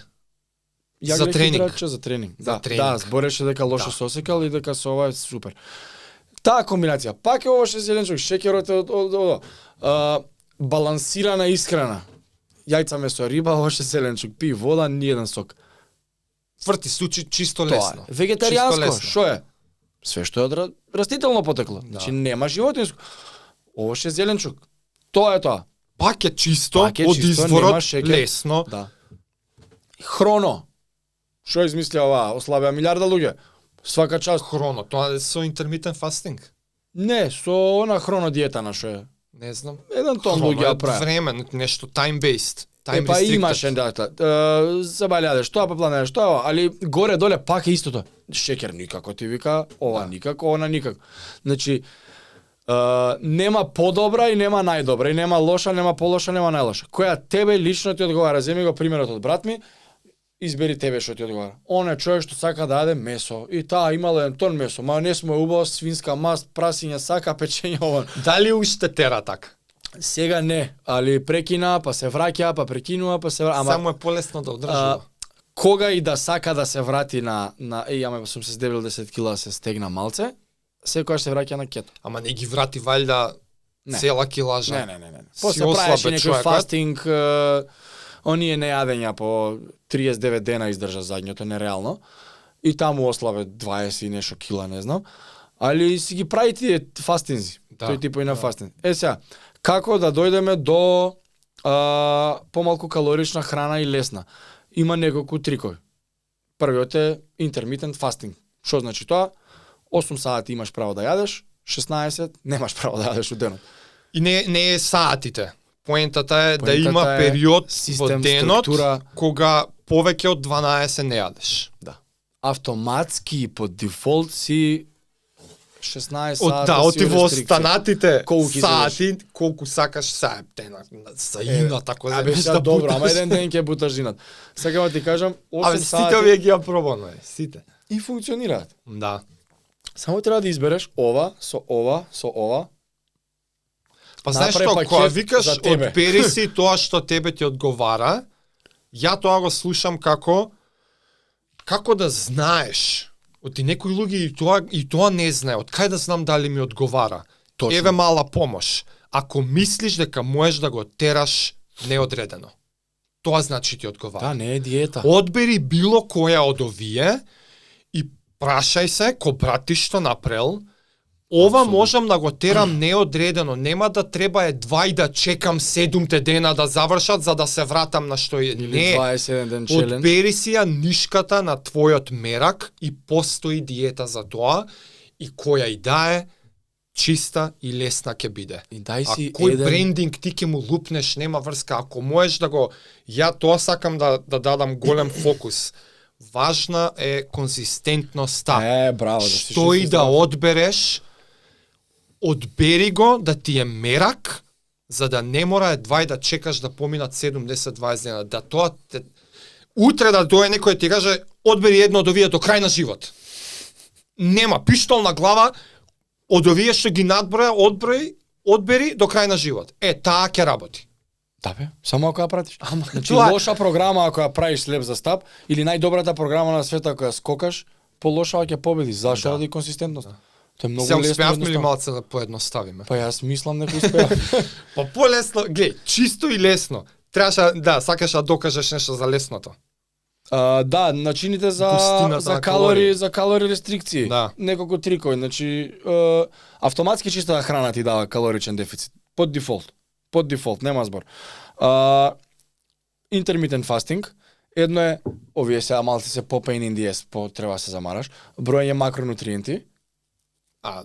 [SPEAKER 1] За тренинг.
[SPEAKER 2] За тренинг.
[SPEAKER 1] За
[SPEAKER 2] Да,
[SPEAKER 1] тренинг.
[SPEAKER 2] да, збореше дека лошо
[SPEAKER 1] Да.
[SPEAKER 2] сосекал и дека со ова е супер. Таа комбинација, пак е овоше зеленчук, шеќерот е од балансирана исхрана. Јајца, месо, риба, овоше зеленчук, пи вода, ниеден сок.
[SPEAKER 1] Тврти случај чисто
[SPEAKER 2] Тоа
[SPEAKER 1] лесно.
[SPEAKER 2] е. Вегетаријанско,
[SPEAKER 1] Чисто лесно.
[SPEAKER 2] што е? Све што е од растително потекло.
[SPEAKER 1] Да.
[SPEAKER 2] Значи нема животинско. Овоше зеленчук. Тоа е тоа.
[SPEAKER 1] Пак е чисто,
[SPEAKER 2] Пак е
[SPEAKER 1] од
[SPEAKER 2] чисто,
[SPEAKER 1] изворот,
[SPEAKER 2] нема шекер.
[SPEAKER 1] лесно.
[SPEAKER 2] Да. Хроно. Што измислија ова? Ослабија милиарда луѓе. Свака част.
[SPEAKER 1] Хроно, тоа е со intermittent fasting.
[SPEAKER 2] Не, со она хроно диета на што е.
[SPEAKER 1] Не знам.
[SPEAKER 2] Еден тон
[SPEAKER 1] Хроно
[SPEAKER 2] луѓе ја
[SPEAKER 1] е
[SPEAKER 2] прави.
[SPEAKER 1] време, нешто time-based. Time
[SPEAKER 2] Па
[SPEAKER 1] restricted.
[SPEAKER 2] имаше забалјадеш, тоа па планираш, тоа, али горе доле пак е истото. Шекер никако ти вика, ова никако, она никако. Значи нема подобра и нема најдобра, и нема лоша, нема полоша, нема најлоша. Која тебе лично ти одговара? Земи го примерот од брат ми, избери тебе што ти одговара. Он е човек што сака да јаде месо. И таа имала еден тон месо, мајонез му е убаво, свинска маст, прасиња, сака печење ова.
[SPEAKER 1] Дали уште тера така?
[SPEAKER 2] Сега не, али прекина, па се враќа, па прекинува, па се враќа.
[SPEAKER 1] Само е полесно да одржува.
[SPEAKER 2] Кога и да сака да се врати на ама сум се здебил 10 кила, се стегна малце, секогаш се враќа на кето.
[SPEAKER 1] Ама не ги врати валјда цела килажа.
[SPEAKER 2] Не. После правеше некој фастинг, оние нејадења по 39 дена издржа задњото, нереално. И таму ослабе 20 и нешто кила, не знам. Али си ги прави тие фастинзи.
[SPEAKER 1] Да,
[SPEAKER 2] Тој типови на фастинг. Сега, како да дојдеме до помалку калорична храна и лесна? Има неколку трикови. Првиот е intermittent fasting. Што значи тоа? 8 сати имаш право да јадеш, 16 немаш право да јадеш у денот.
[SPEAKER 1] И не е саатите. Поентата е да
[SPEAKER 2] Поентата
[SPEAKER 1] има
[SPEAKER 2] е
[SPEAKER 1] период во
[SPEAKER 2] систем,
[SPEAKER 1] денот
[SPEAKER 2] структура.
[SPEAKER 1] кога повеќе од 12 не јадеш.
[SPEAKER 2] Да. Автоматски по дефолт си 16
[SPEAKER 1] Од
[SPEAKER 2] сати
[SPEAKER 1] ти во останатите
[SPEAKER 2] Колку ги
[SPEAKER 1] сати, колку сакаш саептена, саина, така да
[SPEAKER 2] Абе, сега добро, ама еден ден ќе буташ зинат. Сега ти кажам, 8
[SPEAKER 1] Абе,
[SPEAKER 2] сати
[SPEAKER 1] сите овие ги ја пробано, сите.
[SPEAKER 2] и функционираат.
[SPEAKER 1] Да.
[SPEAKER 2] Само треба да избереш ова, со ова, со ова.
[SPEAKER 1] Па знаеш
[SPEAKER 2] Направи
[SPEAKER 1] што,
[SPEAKER 2] пакет
[SPEAKER 1] кога викаш
[SPEAKER 2] за тебе.
[SPEAKER 1] одбери си тоа што тебе ти одговара, ја тоа го слушам како да знаеш. Оти некои луѓе и тоа не знае. Од кај да знам дали ми одговара?
[SPEAKER 2] Точно.
[SPEAKER 1] Еве мала помош. Ако мислиш дека можеш да го тераш неодредено, тоа значи ти одговара.
[SPEAKER 2] Да, не е диета.
[SPEAKER 1] Одбери било која од овие и прашај се, ко брати што направил, ова можам да го терам неодредено, нема да треба едва и да чекам 7 дена да завршат за да се вратам на што е.
[SPEAKER 2] Или
[SPEAKER 1] Не,
[SPEAKER 2] 21 ден челендж.
[SPEAKER 1] одбери си ја нишката на твојот мерак и постои диета за тоа и која и да е, чиста и лесна ќе биде.
[SPEAKER 2] И дај
[SPEAKER 1] А
[SPEAKER 2] си
[SPEAKER 1] кој
[SPEAKER 2] еден
[SPEAKER 1] брендинг ти ќе му лупнеш, нема врска. Ако можеш да го... Ја тоа сакам да дадам голем фокус. Важна е конзистентноста.
[SPEAKER 2] браво, да си
[SPEAKER 1] Што и
[SPEAKER 2] чист
[SPEAKER 1] да
[SPEAKER 2] здрав.
[SPEAKER 1] одбереш, одбери го да ти е мерак, за да не мора едва и да чекаш да поминат 70-20 дена. Да тоа утре да дое некој ти каже одбери едно од овие до крај на живот. Нема пиштол на глава, од овие што ги надброја, одбери до крај на живот. Таа ќе работи.
[SPEAKER 2] Да бе, само ако ја пратиш.
[SPEAKER 1] Ама
[SPEAKER 2] Значи
[SPEAKER 1] тоа е-
[SPEAKER 2] лоша програма ако ја правиш слеп за стап или најдобрата програма на света ако ја скокаш, полоша ќе победи. Зашто
[SPEAKER 1] Да.
[SPEAKER 2] ради консистентност? Тоа е многу
[SPEAKER 1] Се
[SPEAKER 2] лесно.
[SPEAKER 1] успеавме ли
[SPEAKER 2] едноставно.
[SPEAKER 1] малце да поедноставиме?
[SPEAKER 2] Па јас мислам дека успеав.
[SPEAKER 1] Па полесно, глеј, чисто и лесно. Требаше, да, сакаш да докажеш нешто за лесното.
[SPEAKER 2] Да, начините
[SPEAKER 1] Густината
[SPEAKER 2] за
[SPEAKER 1] на
[SPEAKER 2] калори,
[SPEAKER 1] калории.
[SPEAKER 2] за калори рестрикции.
[SPEAKER 1] Да.
[SPEAKER 2] Неколку трикови, значи автоматски чиста храна ти дава калоричен дефицит под дефолт. Под дефолт, нема збор. Intermittent fasting, едно е овие се малце се по pain in the ass, по треба да се замараш. Броење макронутриенти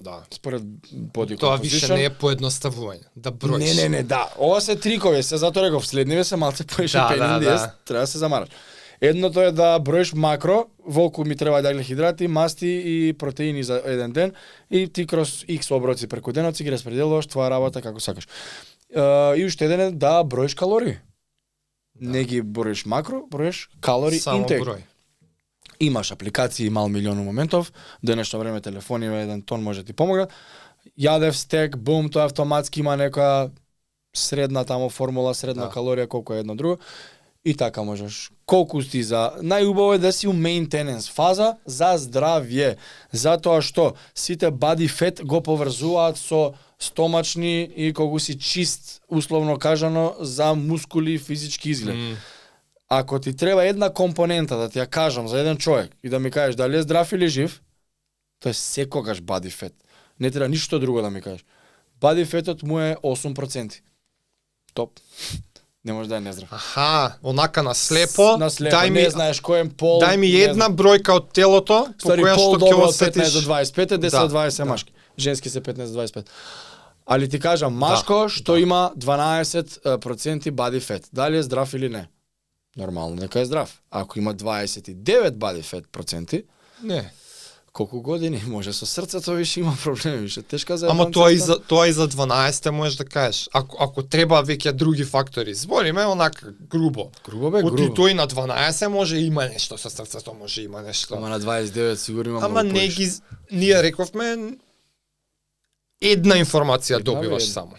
[SPEAKER 1] Да.
[SPEAKER 2] според body
[SPEAKER 1] Тоа више
[SPEAKER 2] composition.
[SPEAKER 1] не е поедноставување, да броиш.
[SPEAKER 2] Не, да. Ова се трикови, се затоа реков, следниве се малце поише
[SPEAKER 1] Да,
[SPEAKER 2] pain in the
[SPEAKER 1] да.
[SPEAKER 2] ass, треба да се замараш. Едното е да броиш макро, волку ми треба въглехидрати, масти и протеини за еден ден и ти кроз X оброци преку денот си ги распределуваш твоја работа како сакаш. И уште еден е да броиш калории. Не ги броиш макро, броиш калори
[SPEAKER 1] Само
[SPEAKER 2] интек.
[SPEAKER 1] број.
[SPEAKER 2] Имаш апликации мал милион моментов, денешно време телефони еден тон може да ти помогнат. Јадев стек, бум, тоа автоматски има некоја средна тамо формула, средна
[SPEAKER 1] Да.
[SPEAKER 2] калорија колку е едно друго. И така можеш. Колку ти за најубаво е да си у maintenance фаза за здравје, затоа што сите body fat го поврзуваат со стомачни и колку си чист, условно кажано, за мускули и физички изглед. Ако ти треба една компонента да ти ја кажам за еден човек и да ми кажеш дали е здрав или жив, тоа е секогаш body fat. Не треба ништо друго да ми кажеш. body фетот му е 8%. Топ. Не може да е нездрав.
[SPEAKER 1] Аха, онака на слепо,
[SPEAKER 2] На слепо,
[SPEAKER 1] дај ми,
[SPEAKER 2] не знаеш кој е пол.
[SPEAKER 1] дај ми една бројка од телото, по
[SPEAKER 2] Стари
[SPEAKER 1] која
[SPEAKER 2] пол
[SPEAKER 1] што ќе
[SPEAKER 2] добро од
[SPEAKER 1] осетиш.
[SPEAKER 2] 15 до 25, 10
[SPEAKER 1] Да,
[SPEAKER 2] до 20
[SPEAKER 1] да.
[SPEAKER 2] машки. Женски се 15 до 25. Али ти кажам, машко што има 12% body fat, дали е здрав или не? Нормално нека е здрав. Ако има 29 body fat проценти,
[SPEAKER 1] Не.
[SPEAKER 2] колку години може со срцето више има проблеми, више тешка за
[SPEAKER 1] Ама
[SPEAKER 2] едната.
[SPEAKER 1] тоа и за 12 можеш да кажеш. Ако треба веќе други фактори, збориме онака грубо.
[SPEAKER 2] Грубо бе,
[SPEAKER 1] Оти
[SPEAKER 2] грубо.
[SPEAKER 1] тој на 12 може има нешто со срцето, може има нешто.
[SPEAKER 2] Ама на 29 сигурно има
[SPEAKER 1] Ама
[SPEAKER 2] многу
[SPEAKER 1] не
[SPEAKER 2] повише.
[SPEAKER 1] ги ние рековме една информација
[SPEAKER 2] Една
[SPEAKER 1] добиваш
[SPEAKER 2] бе,
[SPEAKER 1] само.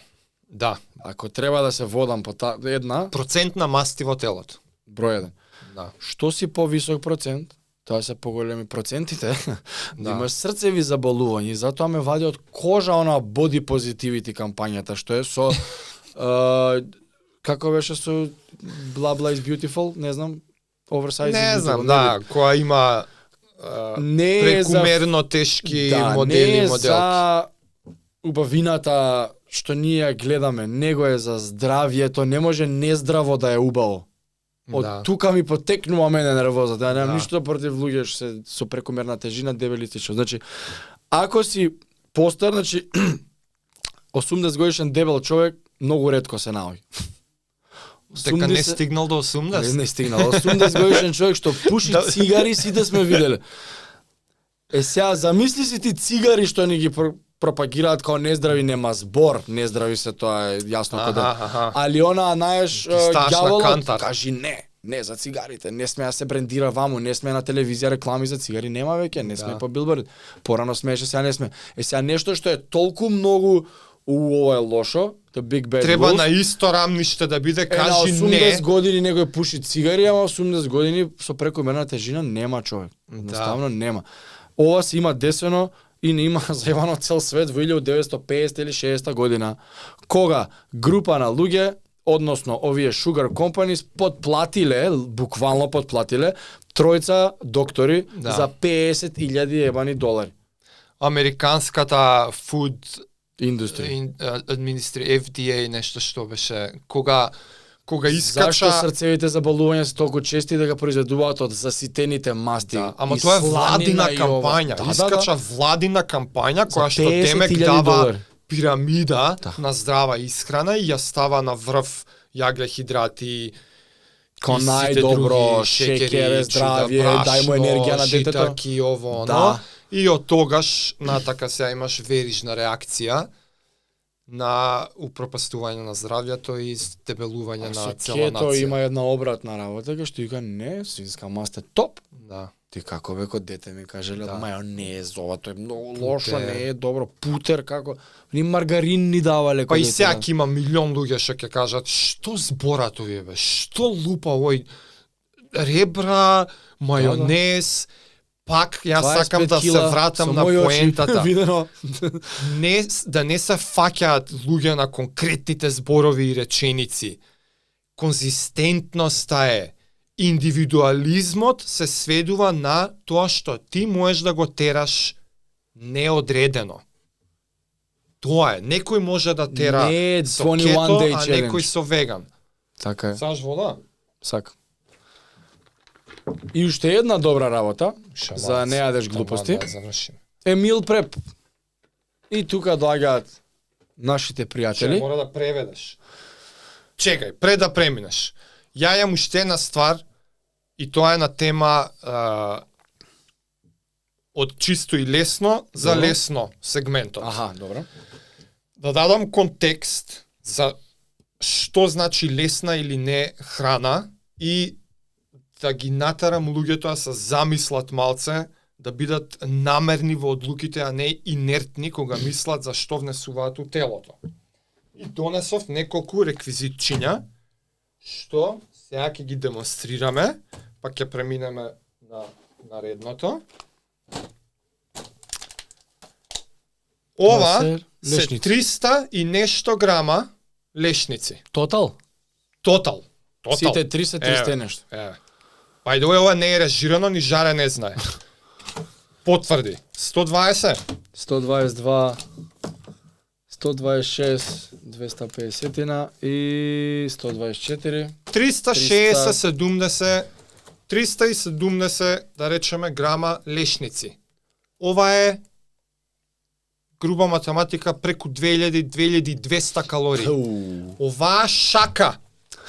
[SPEAKER 1] Да,
[SPEAKER 2] Ако треба да се водам по една,
[SPEAKER 1] процент на масти во телото.
[SPEAKER 2] број 1.
[SPEAKER 1] Да.
[SPEAKER 2] Што си повисок процент, тоа се поголеми процентите, да
[SPEAKER 1] Да.
[SPEAKER 2] имаш срцеви заболувања и затоа ме вади од кожа она body positivity кампањата што е со како беше со blah blah is beautiful, не знам, oversize
[SPEAKER 1] Не
[SPEAKER 2] is
[SPEAKER 1] знам,
[SPEAKER 2] beautiful,
[SPEAKER 1] да, која има
[SPEAKER 2] не е за
[SPEAKER 1] прекумерно тешки
[SPEAKER 2] да,
[SPEAKER 1] модели
[SPEAKER 2] не
[SPEAKER 1] и
[SPEAKER 2] е
[SPEAKER 1] моделки.
[SPEAKER 2] за убавината што ние ја гледаме, него е за здравјето, не може нездраво да е убаво. Од
[SPEAKER 1] Да.
[SPEAKER 2] тука ми потекнува мене нервозата. Ја немам
[SPEAKER 1] Да.
[SPEAKER 2] ништо против луѓе што се со прекомерна тежина, дебели и слично. Значи, ако си постар, значи 80 годишен дебел човек многу ретко се наоѓа.
[SPEAKER 1] Дека не стигнал до 80.
[SPEAKER 2] Не стигнал. 80 годишен човек што пуши
[SPEAKER 1] Да.
[SPEAKER 2] цигари, сите сме виделе. Сега, замисли си ти цигари што ни ги пропагираат као нездрави, нема збор, нездрави се, тоа е јасно каде.
[SPEAKER 1] Аха.
[SPEAKER 2] Али она, знаеш,
[SPEAKER 1] Ги ставаш на
[SPEAKER 2] ѓаволот
[SPEAKER 1] кантар.
[SPEAKER 2] кажи не за цигарите, не сме да се брендира ваму, не сме на телевизија реклами за цигари, нема веќе, не сме
[SPEAKER 1] Да.
[SPEAKER 2] по билборд. Порано смееше, сега не сме. Сега нешто што е толку многу ова е лошо, the big bad
[SPEAKER 1] Треба
[SPEAKER 2] wolf,
[SPEAKER 1] на исто рамниште да биде,
[SPEAKER 2] е, на
[SPEAKER 1] кажи
[SPEAKER 2] 80
[SPEAKER 1] не.
[SPEAKER 2] години некој пуши цигари, ама 80 години со прекомерна тежина нема човек. Едноставно нема. Ова се има десено и не има зајавано цел свет во 1950 или 60 година, кога група на луѓе, односно овие sugar companies подплатиле, буквално подплатиле, тројца доктори
[SPEAKER 1] Да.
[SPEAKER 2] за 50.000 ебани долари.
[SPEAKER 1] Американската food
[SPEAKER 2] Индустрија.
[SPEAKER 1] FDA нешто што беше кога
[SPEAKER 2] Зашто
[SPEAKER 1] искача
[SPEAKER 2] срцевите заболувања се толку чести да ga произведуваат од заситените масти?
[SPEAKER 1] Да, ама
[SPEAKER 2] и
[SPEAKER 1] тоа е
[SPEAKER 2] сланина
[SPEAKER 1] владина
[SPEAKER 2] и ова.
[SPEAKER 1] кампања.
[SPEAKER 2] Да,
[SPEAKER 1] Искача
[SPEAKER 2] да.
[SPEAKER 1] владина кампања која што
[SPEAKER 2] 50.000
[SPEAKER 1] Демек дава
[SPEAKER 2] долари.
[SPEAKER 1] пирамида
[SPEAKER 2] Да.
[SPEAKER 1] на здрава исхрана и ја става на врв јаглехидрати,
[SPEAKER 2] Ко
[SPEAKER 1] и сите
[SPEAKER 2] најдобро,
[SPEAKER 1] други
[SPEAKER 2] шекер,
[SPEAKER 1] чуда,
[SPEAKER 2] здравје, дај му енергија на детето.
[SPEAKER 1] житаки, ово, оно.
[SPEAKER 2] Да.
[SPEAKER 1] И од тогаш, натака сега имаш верижна реакција на упропастување на здравјето и дебелување
[SPEAKER 2] Со
[SPEAKER 1] на цела
[SPEAKER 2] кето
[SPEAKER 1] нација.
[SPEAKER 2] има една обратна работа, кај што вика не, свинска маста е топ.
[SPEAKER 1] Да.
[SPEAKER 2] Ти како бе кod дете ми кажеле,
[SPEAKER 1] Да.
[SPEAKER 2] мајонез, ова тоа е многу лошо,
[SPEAKER 1] Путер.
[SPEAKER 2] не е добро, путер како, ни маргарин ни давале
[SPEAKER 1] Па
[SPEAKER 2] кod
[SPEAKER 1] и
[SPEAKER 2] дете.
[SPEAKER 1] сега ќе има милион луѓе што ќе кажат што зборат овие бе, што лупа овој ребра, мајонез, пак јас
[SPEAKER 2] 25
[SPEAKER 1] сакам да се
[SPEAKER 2] кила
[SPEAKER 1] вратам
[SPEAKER 2] со
[SPEAKER 1] на
[SPEAKER 2] мои очи
[SPEAKER 1] поентата.
[SPEAKER 2] видено.
[SPEAKER 1] Да не се фаќаат луѓе на конкретните зборови и реченици. Конзистентноста е. Индивидуализмот се сведува на тоа што ти можеш да го тераш неодредено. Тоа е. Некој може да тера
[SPEAKER 2] Не е
[SPEAKER 1] со
[SPEAKER 2] 21
[SPEAKER 1] кето,
[SPEAKER 2] day
[SPEAKER 1] а
[SPEAKER 2] challenge.
[SPEAKER 1] некој со веган.
[SPEAKER 2] Така е,
[SPEAKER 1] Саш вода?
[SPEAKER 2] сакам. И уште една добра работа, за да не јадеш глупости,
[SPEAKER 1] Да завршим.
[SPEAKER 2] е meal prep. И тука доаѓаат нашите
[SPEAKER 1] Че
[SPEAKER 2] пријатели.
[SPEAKER 1] мора да преведеш. Чекај, пред да преминеш. Ја имам уште една ствар и тоа е на тема од чисто и лесно за
[SPEAKER 2] Добро.
[SPEAKER 1] лесно сегментот.
[SPEAKER 2] Аха, добро.
[SPEAKER 1] Да дадам контекст за што значи лесна или не храна и да ги натарам луѓето да се замислат малце, да бидат намерни во одлуките, а не инертни кога мислат за што внесуваат у телото. И донесов неколку реквизитчиња, што сега ќе ги демонстрираме, па ќе преминеме на наредното. Ова
[SPEAKER 2] се
[SPEAKER 1] се
[SPEAKER 2] лешници.
[SPEAKER 1] 300 и нешто грама лешници.
[SPEAKER 2] Тотал?
[SPEAKER 1] Тотал.
[SPEAKER 2] Сите 3 се 300 и нешто.
[SPEAKER 1] Па и ова не е режирано, ни жаре не знае. Потврди. 120.
[SPEAKER 2] 122, 126, 250 и 124.
[SPEAKER 1] 370, да речеме, грама лешници. Ова е груба математика преку 2000-2200 калории. Оваа шака,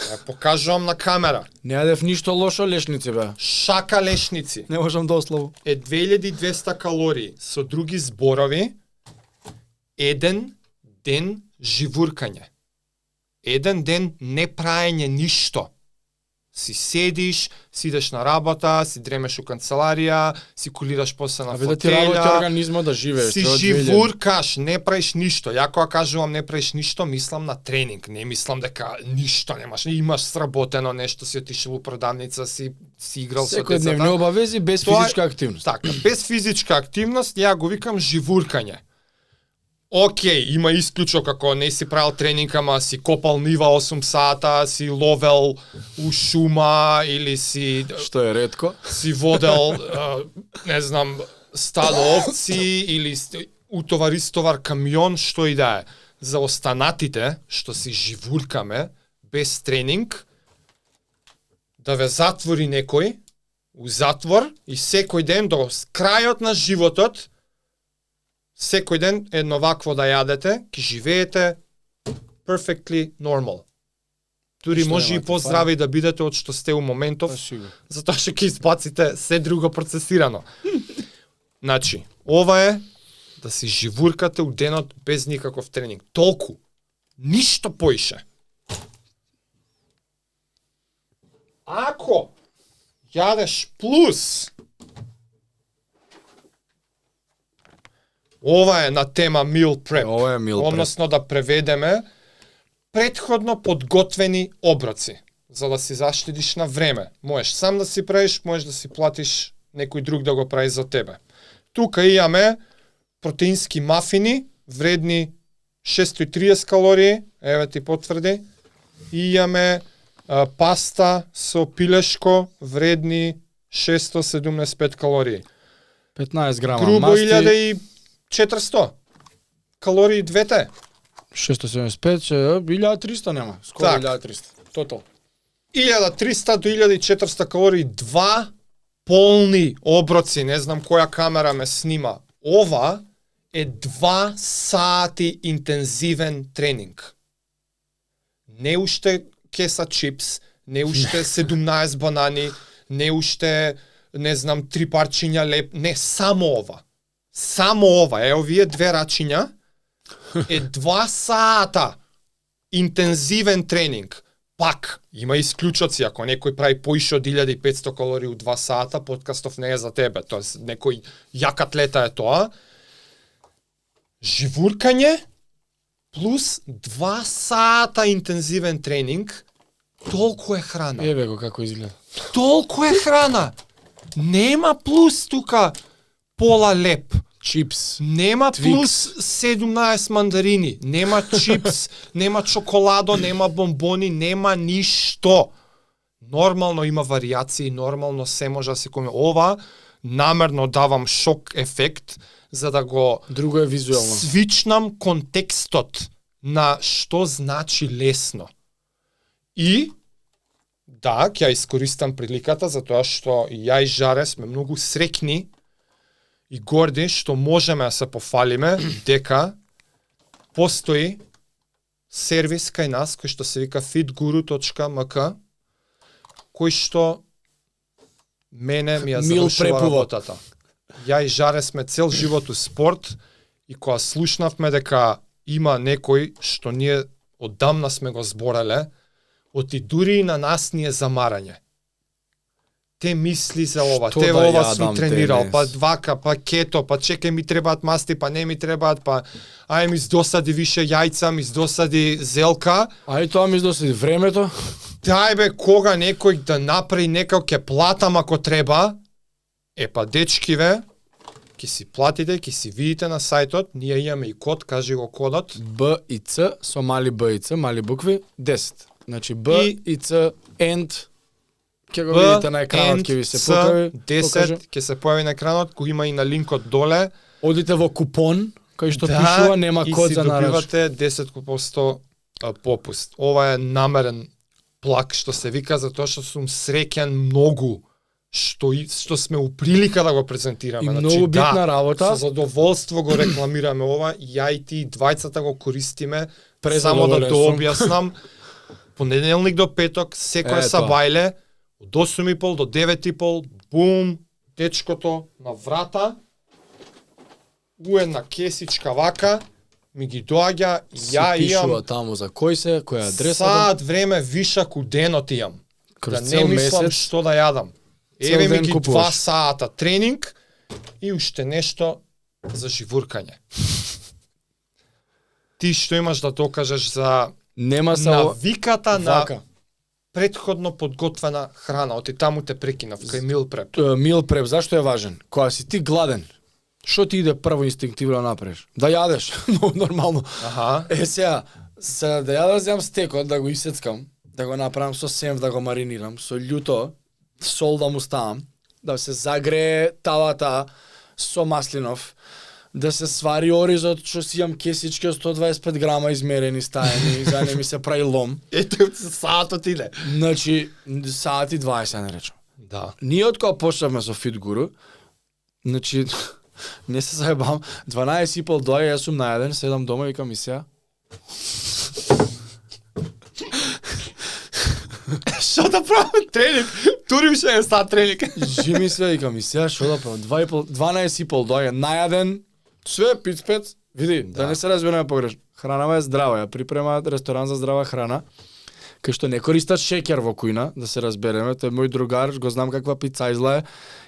[SPEAKER 1] ја покажувам на камера,
[SPEAKER 2] Не јадев ништо лошо лешници, бе.
[SPEAKER 1] шака лешници
[SPEAKER 2] Не можам да ослабу.
[SPEAKER 1] е 2200 калории. Со други зборови, еден ден живуркање. Еден ден не праење ништо. Си седиш, си идеш на работа, си дремеш у канцеларија, си кулираш после на
[SPEAKER 2] А да ти работи
[SPEAKER 1] фотеља,
[SPEAKER 2] организмот да живееш.
[SPEAKER 1] си
[SPEAKER 2] тоа е 2000.
[SPEAKER 1] живуркаш, не правиш ништо. Ја кога кажувам не правиш ништо, мислам на тренинг, не мислам дека ништо немаш. Имаш сработено нешто, си отишел у продавница, си играл со
[SPEAKER 2] Секојдневни
[SPEAKER 1] децата.
[SPEAKER 2] обавези без
[SPEAKER 1] Тоа е-
[SPEAKER 2] физичка активност.
[SPEAKER 1] Така, без физичка активност, ја го викам живуркање. Океј, има исклучок ако не си правил тренинг, ама си копал нива 8 сата, си ловел у шума или си
[SPEAKER 2] Што е ретко.
[SPEAKER 1] водел, не знам, стадо овци или утовар камион, што и да е. За останатите, што си живуркаме, без тренинг, да ве затвори некој, у затвор и секој ден до крајот на животот, секој ден едно вакво да јадете, ќе живеете perfectly normal. Дури
[SPEAKER 2] Што
[SPEAKER 1] може и
[SPEAKER 2] немате,
[SPEAKER 1] поздрави да бидете од што сте у моментов,
[SPEAKER 2] Па сигурно.
[SPEAKER 1] затоа што ќе избаците се друго процесирано. Значи, ова е да си живуркате у денот без никаков тренинг. Толку. Ништо поише. Ако јадеш плюс, ова е на тема meal prep.
[SPEAKER 2] Ова е meal prep.
[SPEAKER 1] Односно да преведеме претходно подготвени оброци, за да си заштедиш на време. Можеш сам да си правиш, можеш да си платиш некој друг да го прави за тебе. Тука имаме протеински мафини, вредни 630 калории, еве ти потврди. И имаме паста со пилешко, вредни 675 калории.
[SPEAKER 2] 15 грама
[SPEAKER 1] Грубо
[SPEAKER 2] масти,
[SPEAKER 1] 1400 калории двете.
[SPEAKER 2] 675, 1300 нема. Скоро
[SPEAKER 1] Так.
[SPEAKER 2] 1300. Тотал.
[SPEAKER 1] 1300 до 1400 калории, два полни оброци, не знам која камера ме снима. Ова е 2 сати интензивен тренинг. Не уште кеса чипс, не уште 17 банани, не уште, не знам, 3 парчиња леп, не, само ова. Само ова, е овие 2 рачиња, е 2 сата интензивен тренинг. Пак, има исклучоци, ако некој прави поише од 1500 калории у 2 сата, подкастов не е за тебе, тоест некој јак атлета е тоа. Живуркање плюс 2 сата интензивен тренинг, толку е храна.
[SPEAKER 2] Еве го како изгледа.
[SPEAKER 1] Толку е храна. Нема плюс тука пола леп.
[SPEAKER 2] Чипс.
[SPEAKER 1] Нема
[SPEAKER 2] Твикс.
[SPEAKER 1] плюс 17 мандарини, нема чипс, нема чоколадо, нема бомбони, нема ништо. Нормално има варијации, нормално се може да се коме. Ова намерно давам шок ефект за да го
[SPEAKER 2] Друго е визуелно.
[SPEAKER 1] свичнам контекстот на што значи лесно. И да, ќе ја искористам приликата затоа што и ја и Жаре сме многу среќни и горди што можеме да се пофалиме дека постои сервис кај нас кој што се вика fitguru.mk кој што мене ми ја
[SPEAKER 2] Мил
[SPEAKER 1] завршила
[SPEAKER 2] препува.
[SPEAKER 1] работата. Ја и Жаре сме цел живот у спорт и кога слушнавме дека има некој што ние одамна сме го збореле, оти дури и на нас ни е замарање. Те мисли за ова,
[SPEAKER 2] Што
[SPEAKER 1] те
[SPEAKER 2] да
[SPEAKER 1] ова
[SPEAKER 2] јадам
[SPEAKER 1] сум тренирал,
[SPEAKER 2] денес?
[SPEAKER 1] па вака, па кето, па чекај ми требаат масти, па не ми требаат, па ај ми издосади више јајца, ми издосади зелка.
[SPEAKER 2] А и тоа ми издоси времето.
[SPEAKER 1] Дај бе, кога некој да направи некако ќе платам ако треба. Е па дечкиве, ќе си платите, ќе си видите на сајтот, ние имаме и код, кажи го кодот.
[SPEAKER 2] Б и Ц со мали Б и Ц, мали букви, 10. Значи Б и Ц end. Ќе го видите на екранот, ќе ви се покажи.
[SPEAKER 1] 10 ќе се појави на екранот, кој има и на линкот доле.
[SPEAKER 2] Одите во купон, кај што пишува нема код за нараж.
[SPEAKER 1] И си добивате 10% попуст. Ова е намерен плак што се вика затоа што сум среќен многу што сме у прилика да го презентираме.
[SPEAKER 2] И многу битна работа.
[SPEAKER 1] Со задоволство го рекламираме ова, ја и ти двајцата го користиме. Само да објаснам, понеделник до петок, секој сабајле, од 8:30 до 9:30, бум, дечкото на врата, една кесичка вака, ми ги доаѓа, ја имам
[SPEAKER 2] таму за која адреса.
[SPEAKER 1] Саат време вишак у денот имам. Да не мислам што да јадам. Еве ми ги 2 сата тренинг и уште нешто за живуркање. Ти што имаш да докажеш за навиката на претходно подготвена храна? Оти таму те прекинав кај meal prep.
[SPEAKER 2] Meal prep зашто е важен? Кога си ти гладен, што ти иде прво инстинктивно да направиш? Да јадеш, нормално. Сега да ја да земам стекот, да го исецкам, да го направам со сенф, да го маринирам, со љуто, сол да му ставам, да се загрее тавата со маслинов, да се свари оризот, што си имам кесички од 125 грама измерени, стаени, за не ми се прави лом.
[SPEAKER 1] Ето, саатот иде.
[SPEAKER 2] Значи, саат и 20 не речам.
[SPEAKER 1] Да.
[SPEAKER 2] Ние од кога почнавме со Fit Guru, значи, не се заебам, 12:30 доаѓа, јас сум најаден, седам дома и викам и сега.
[SPEAKER 1] Што да правам тренинг? Турим ше е стат тренинг.
[SPEAKER 2] Жими се, викам и сега, што да правам? 12:30 доаѓа, најаден, све пиц-пец, види, да не се разбираме погрешно. Хранава е здрава, ја припрема ресторан за здрава храна, кај што не користат шеќер во кујна, да се разбереме, тој мој другар, го знам каква пица излае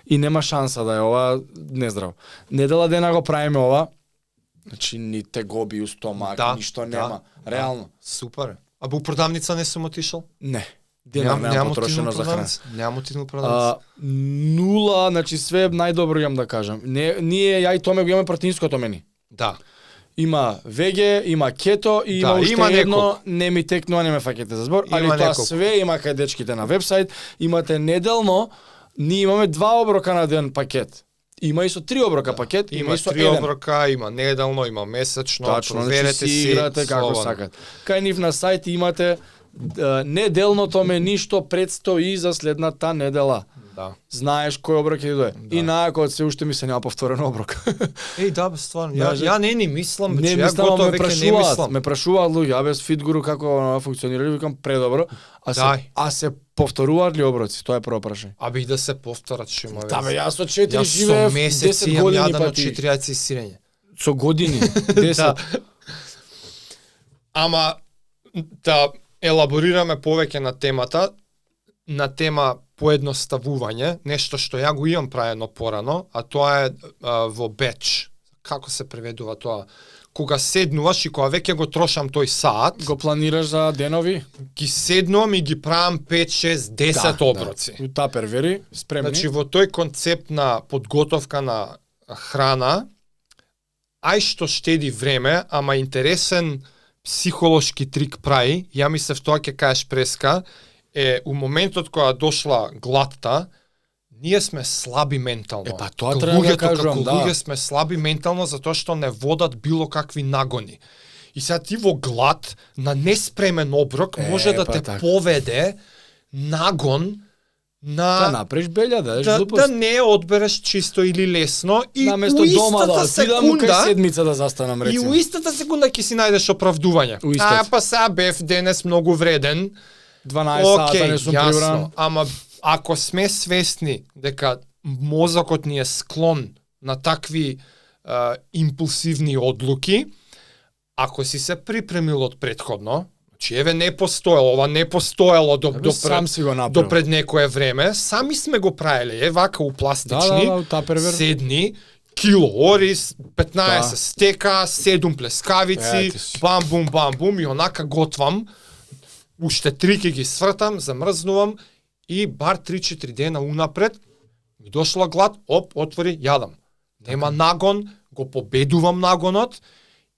[SPEAKER 2] и нема шанса да е ова нездраво. Недела дена го правиме ова, значи ни тегоби у стомак, ништо нема, реално.
[SPEAKER 1] Супер. А у продавница не сум отишол?
[SPEAKER 2] Не. Нема потрошено за храна.
[SPEAKER 1] Нема отидено продавница.
[SPEAKER 2] Нула, значи све најдобро имам да кажам. Ние ја и Томе го имаме протеинското мени.
[SPEAKER 1] Да.
[SPEAKER 2] Има веге, има кето и има уште едно, не ми текнува, не ме фаќате за збор, али тоа све има кај дечките на вебсайт, имате неделно, ние имаме 2 оброка на ден пакет. Има и со 3 оброка пакет, има и со
[SPEAKER 1] 3 оброка, има неделно, има месечно, проверете си,
[SPEAKER 2] играте како сакате. Кај нив на сајт имате неделното мени што предстои за следната недела.
[SPEAKER 1] Да.
[SPEAKER 2] Знаеш кој оброк ќе дое. Да. И најако се уште ми се нема повторен оброк.
[SPEAKER 1] Еј, да, стварно. Ја не ни мислам, че ја готово веќе не мислам.
[SPEAKER 2] Ме прашуваат луѓе, абе Fit Guru како функционира, викам предобро. А се повторуваат ли оброци? Тоа е прво прашање.
[SPEAKER 1] Абе и да се повторат што има.
[SPEAKER 2] Да, бе, јас со 4 живеев 10 години
[SPEAKER 1] пати. 4 јајци сирење.
[SPEAKER 2] Со години, 10.
[SPEAKER 1] Ама да елаборираме повеќе на темата, на тема поедноставување, нешто што ја го имам праено порано, а тоа е во беч. Како се преведува тоа? Кога седнуваш и кога веќе го трошам тој саат,
[SPEAKER 2] го планираш за денови,
[SPEAKER 1] ги седнувам и ги правам 5, 6, 10 оброци.
[SPEAKER 2] У тапервери, спремни.
[SPEAKER 1] Значи во тој концепт на подготовка на храна, ај што штеди време, ама интересен психолошки трик прави, ја мислев тоа ќе кажеш преска, е у моментот кога дошла гладта, ние сме слаби ментално.
[SPEAKER 2] Па тоа треба да кажувам,
[SPEAKER 1] да. Луѓе сме слаби ментално затоа што не водат било какви нагони. И сега ти во глад на неспремен оброк може да те поведе нагон на
[SPEAKER 2] да направиш белја,
[SPEAKER 1] да не одбереш чисто или лесно и
[SPEAKER 2] наместо дома да отидам кај седмица да застанам рецимо.
[SPEAKER 1] И у истата секунда ќе си најдеш оправдување. Па сега бев денес многу вреден.
[SPEAKER 2] 12 сата не сум прибран.
[SPEAKER 1] Ама ако сме свесни дека мозокот ни е склон на такви импулсивни одлуки, ако си се припремил од претходно, че еве не постоело, ова не постоело до пред некое време, сами сме го правеле, вака у пластични, седни, кило ориз, 15 стека, 7 плескавици, бам-бум, и онака готвам, уште 3 ќе ги свртам, замрзнувам и бар 3-4 дена унапред ми дошла глад, отвори, јадам. Нема нагон, го победувам нагонот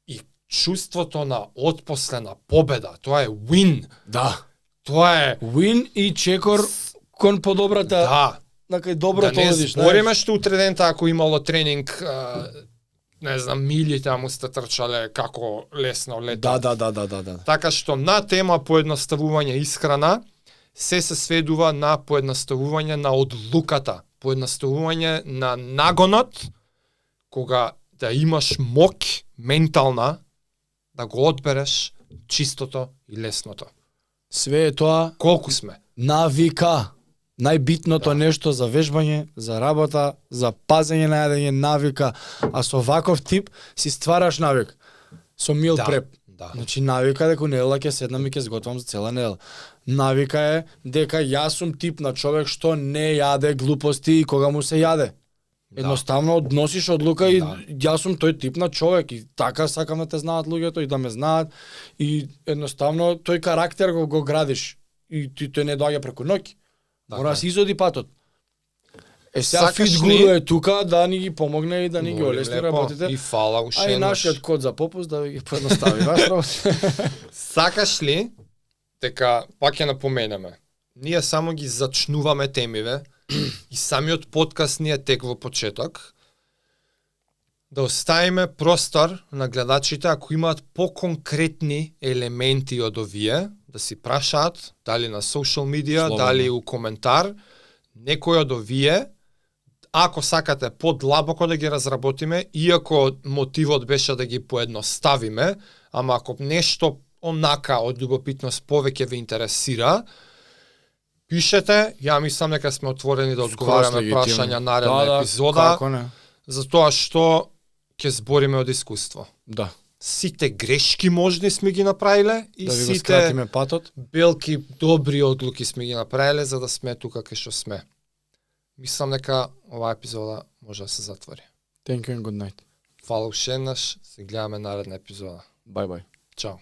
[SPEAKER 1] и чувството на отпослена победа, тоа е win.
[SPEAKER 2] Да.
[SPEAKER 1] Тоа е
[SPEAKER 2] win и чекор кон подобрата.
[SPEAKER 1] Да.
[SPEAKER 2] Накај доброто
[SPEAKER 1] одиш. Да не збориме што утре дента ако имало тренинг не знам, милите му сте трчале како лесно лета.
[SPEAKER 2] Да.
[SPEAKER 1] Така што на тема поедноставување исхрана се сведува на поедноставување на одлуката, поедноставување на нагонот, кога да имаш моќ ментална да го одбереш чистото и лесното.
[SPEAKER 2] Све е тоа
[SPEAKER 1] Колку сме?
[SPEAKER 2] навика. Најбитното нешто за вежбање, за работа, за пазење на јадење, навика. А со ваков тип си ствараш навик. Со мил преп.
[SPEAKER 1] Да.
[SPEAKER 2] Значи навика дека недела ќе седнам и ќе сготвам за цела недела. Навика е дека јас сум тип на човек што не јаде глупости и кога му се јаде. Едноставно односиш одлука и јас сум тој тип на човек и така сакам да те знаат луѓето и да ме знаат и едноставно тој карактер го градиш и тој не доаѓа преку ноќ. Мора да се изоди патот. Сега Фит Гуру е тука да ни ги помогне и да ни ги олесни работите.
[SPEAKER 1] И фала уште.
[SPEAKER 2] А и нашиот код за попуст да ви ги поедностави ваш работа.
[SPEAKER 1] Сакаш ли дека пак ќе напоменеме? Ние само ги зачнуваме темиве и самиот подкаст ни е тек во почеток. Да оставиме простор на гледачите ако имаат поконкретни елементи од овие, да си прашаат, дали на социјал медија, дали у коментар, некој од овие, ако сакате подлабоко да ги разработиме, иако мотивот беше да ги поедноставиме, ама ако нешто онака од љубопитност повеќе ве интересира, пишете, ја мислам дека сме отворени да одговараме прашања наредна епизода, затоа што ќе збориме од искуство.
[SPEAKER 2] Да.
[SPEAKER 1] Сите грешки можни сме ги направиле и
[SPEAKER 2] да
[SPEAKER 1] сите
[SPEAKER 2] патот.
[SPEAKER 1] белки добри одлуки сме ги направиле за да сме тука кај што сме. Мислам дека оваа епизода може да се затвори.
[SPEAKER 2] Thank you and good night.
[SPEAKER 1] Фала уште еднаш, се гледаме наредна епизода.
[SPEAKER 2] Bye bye.
[SPEAKER 1] Чао.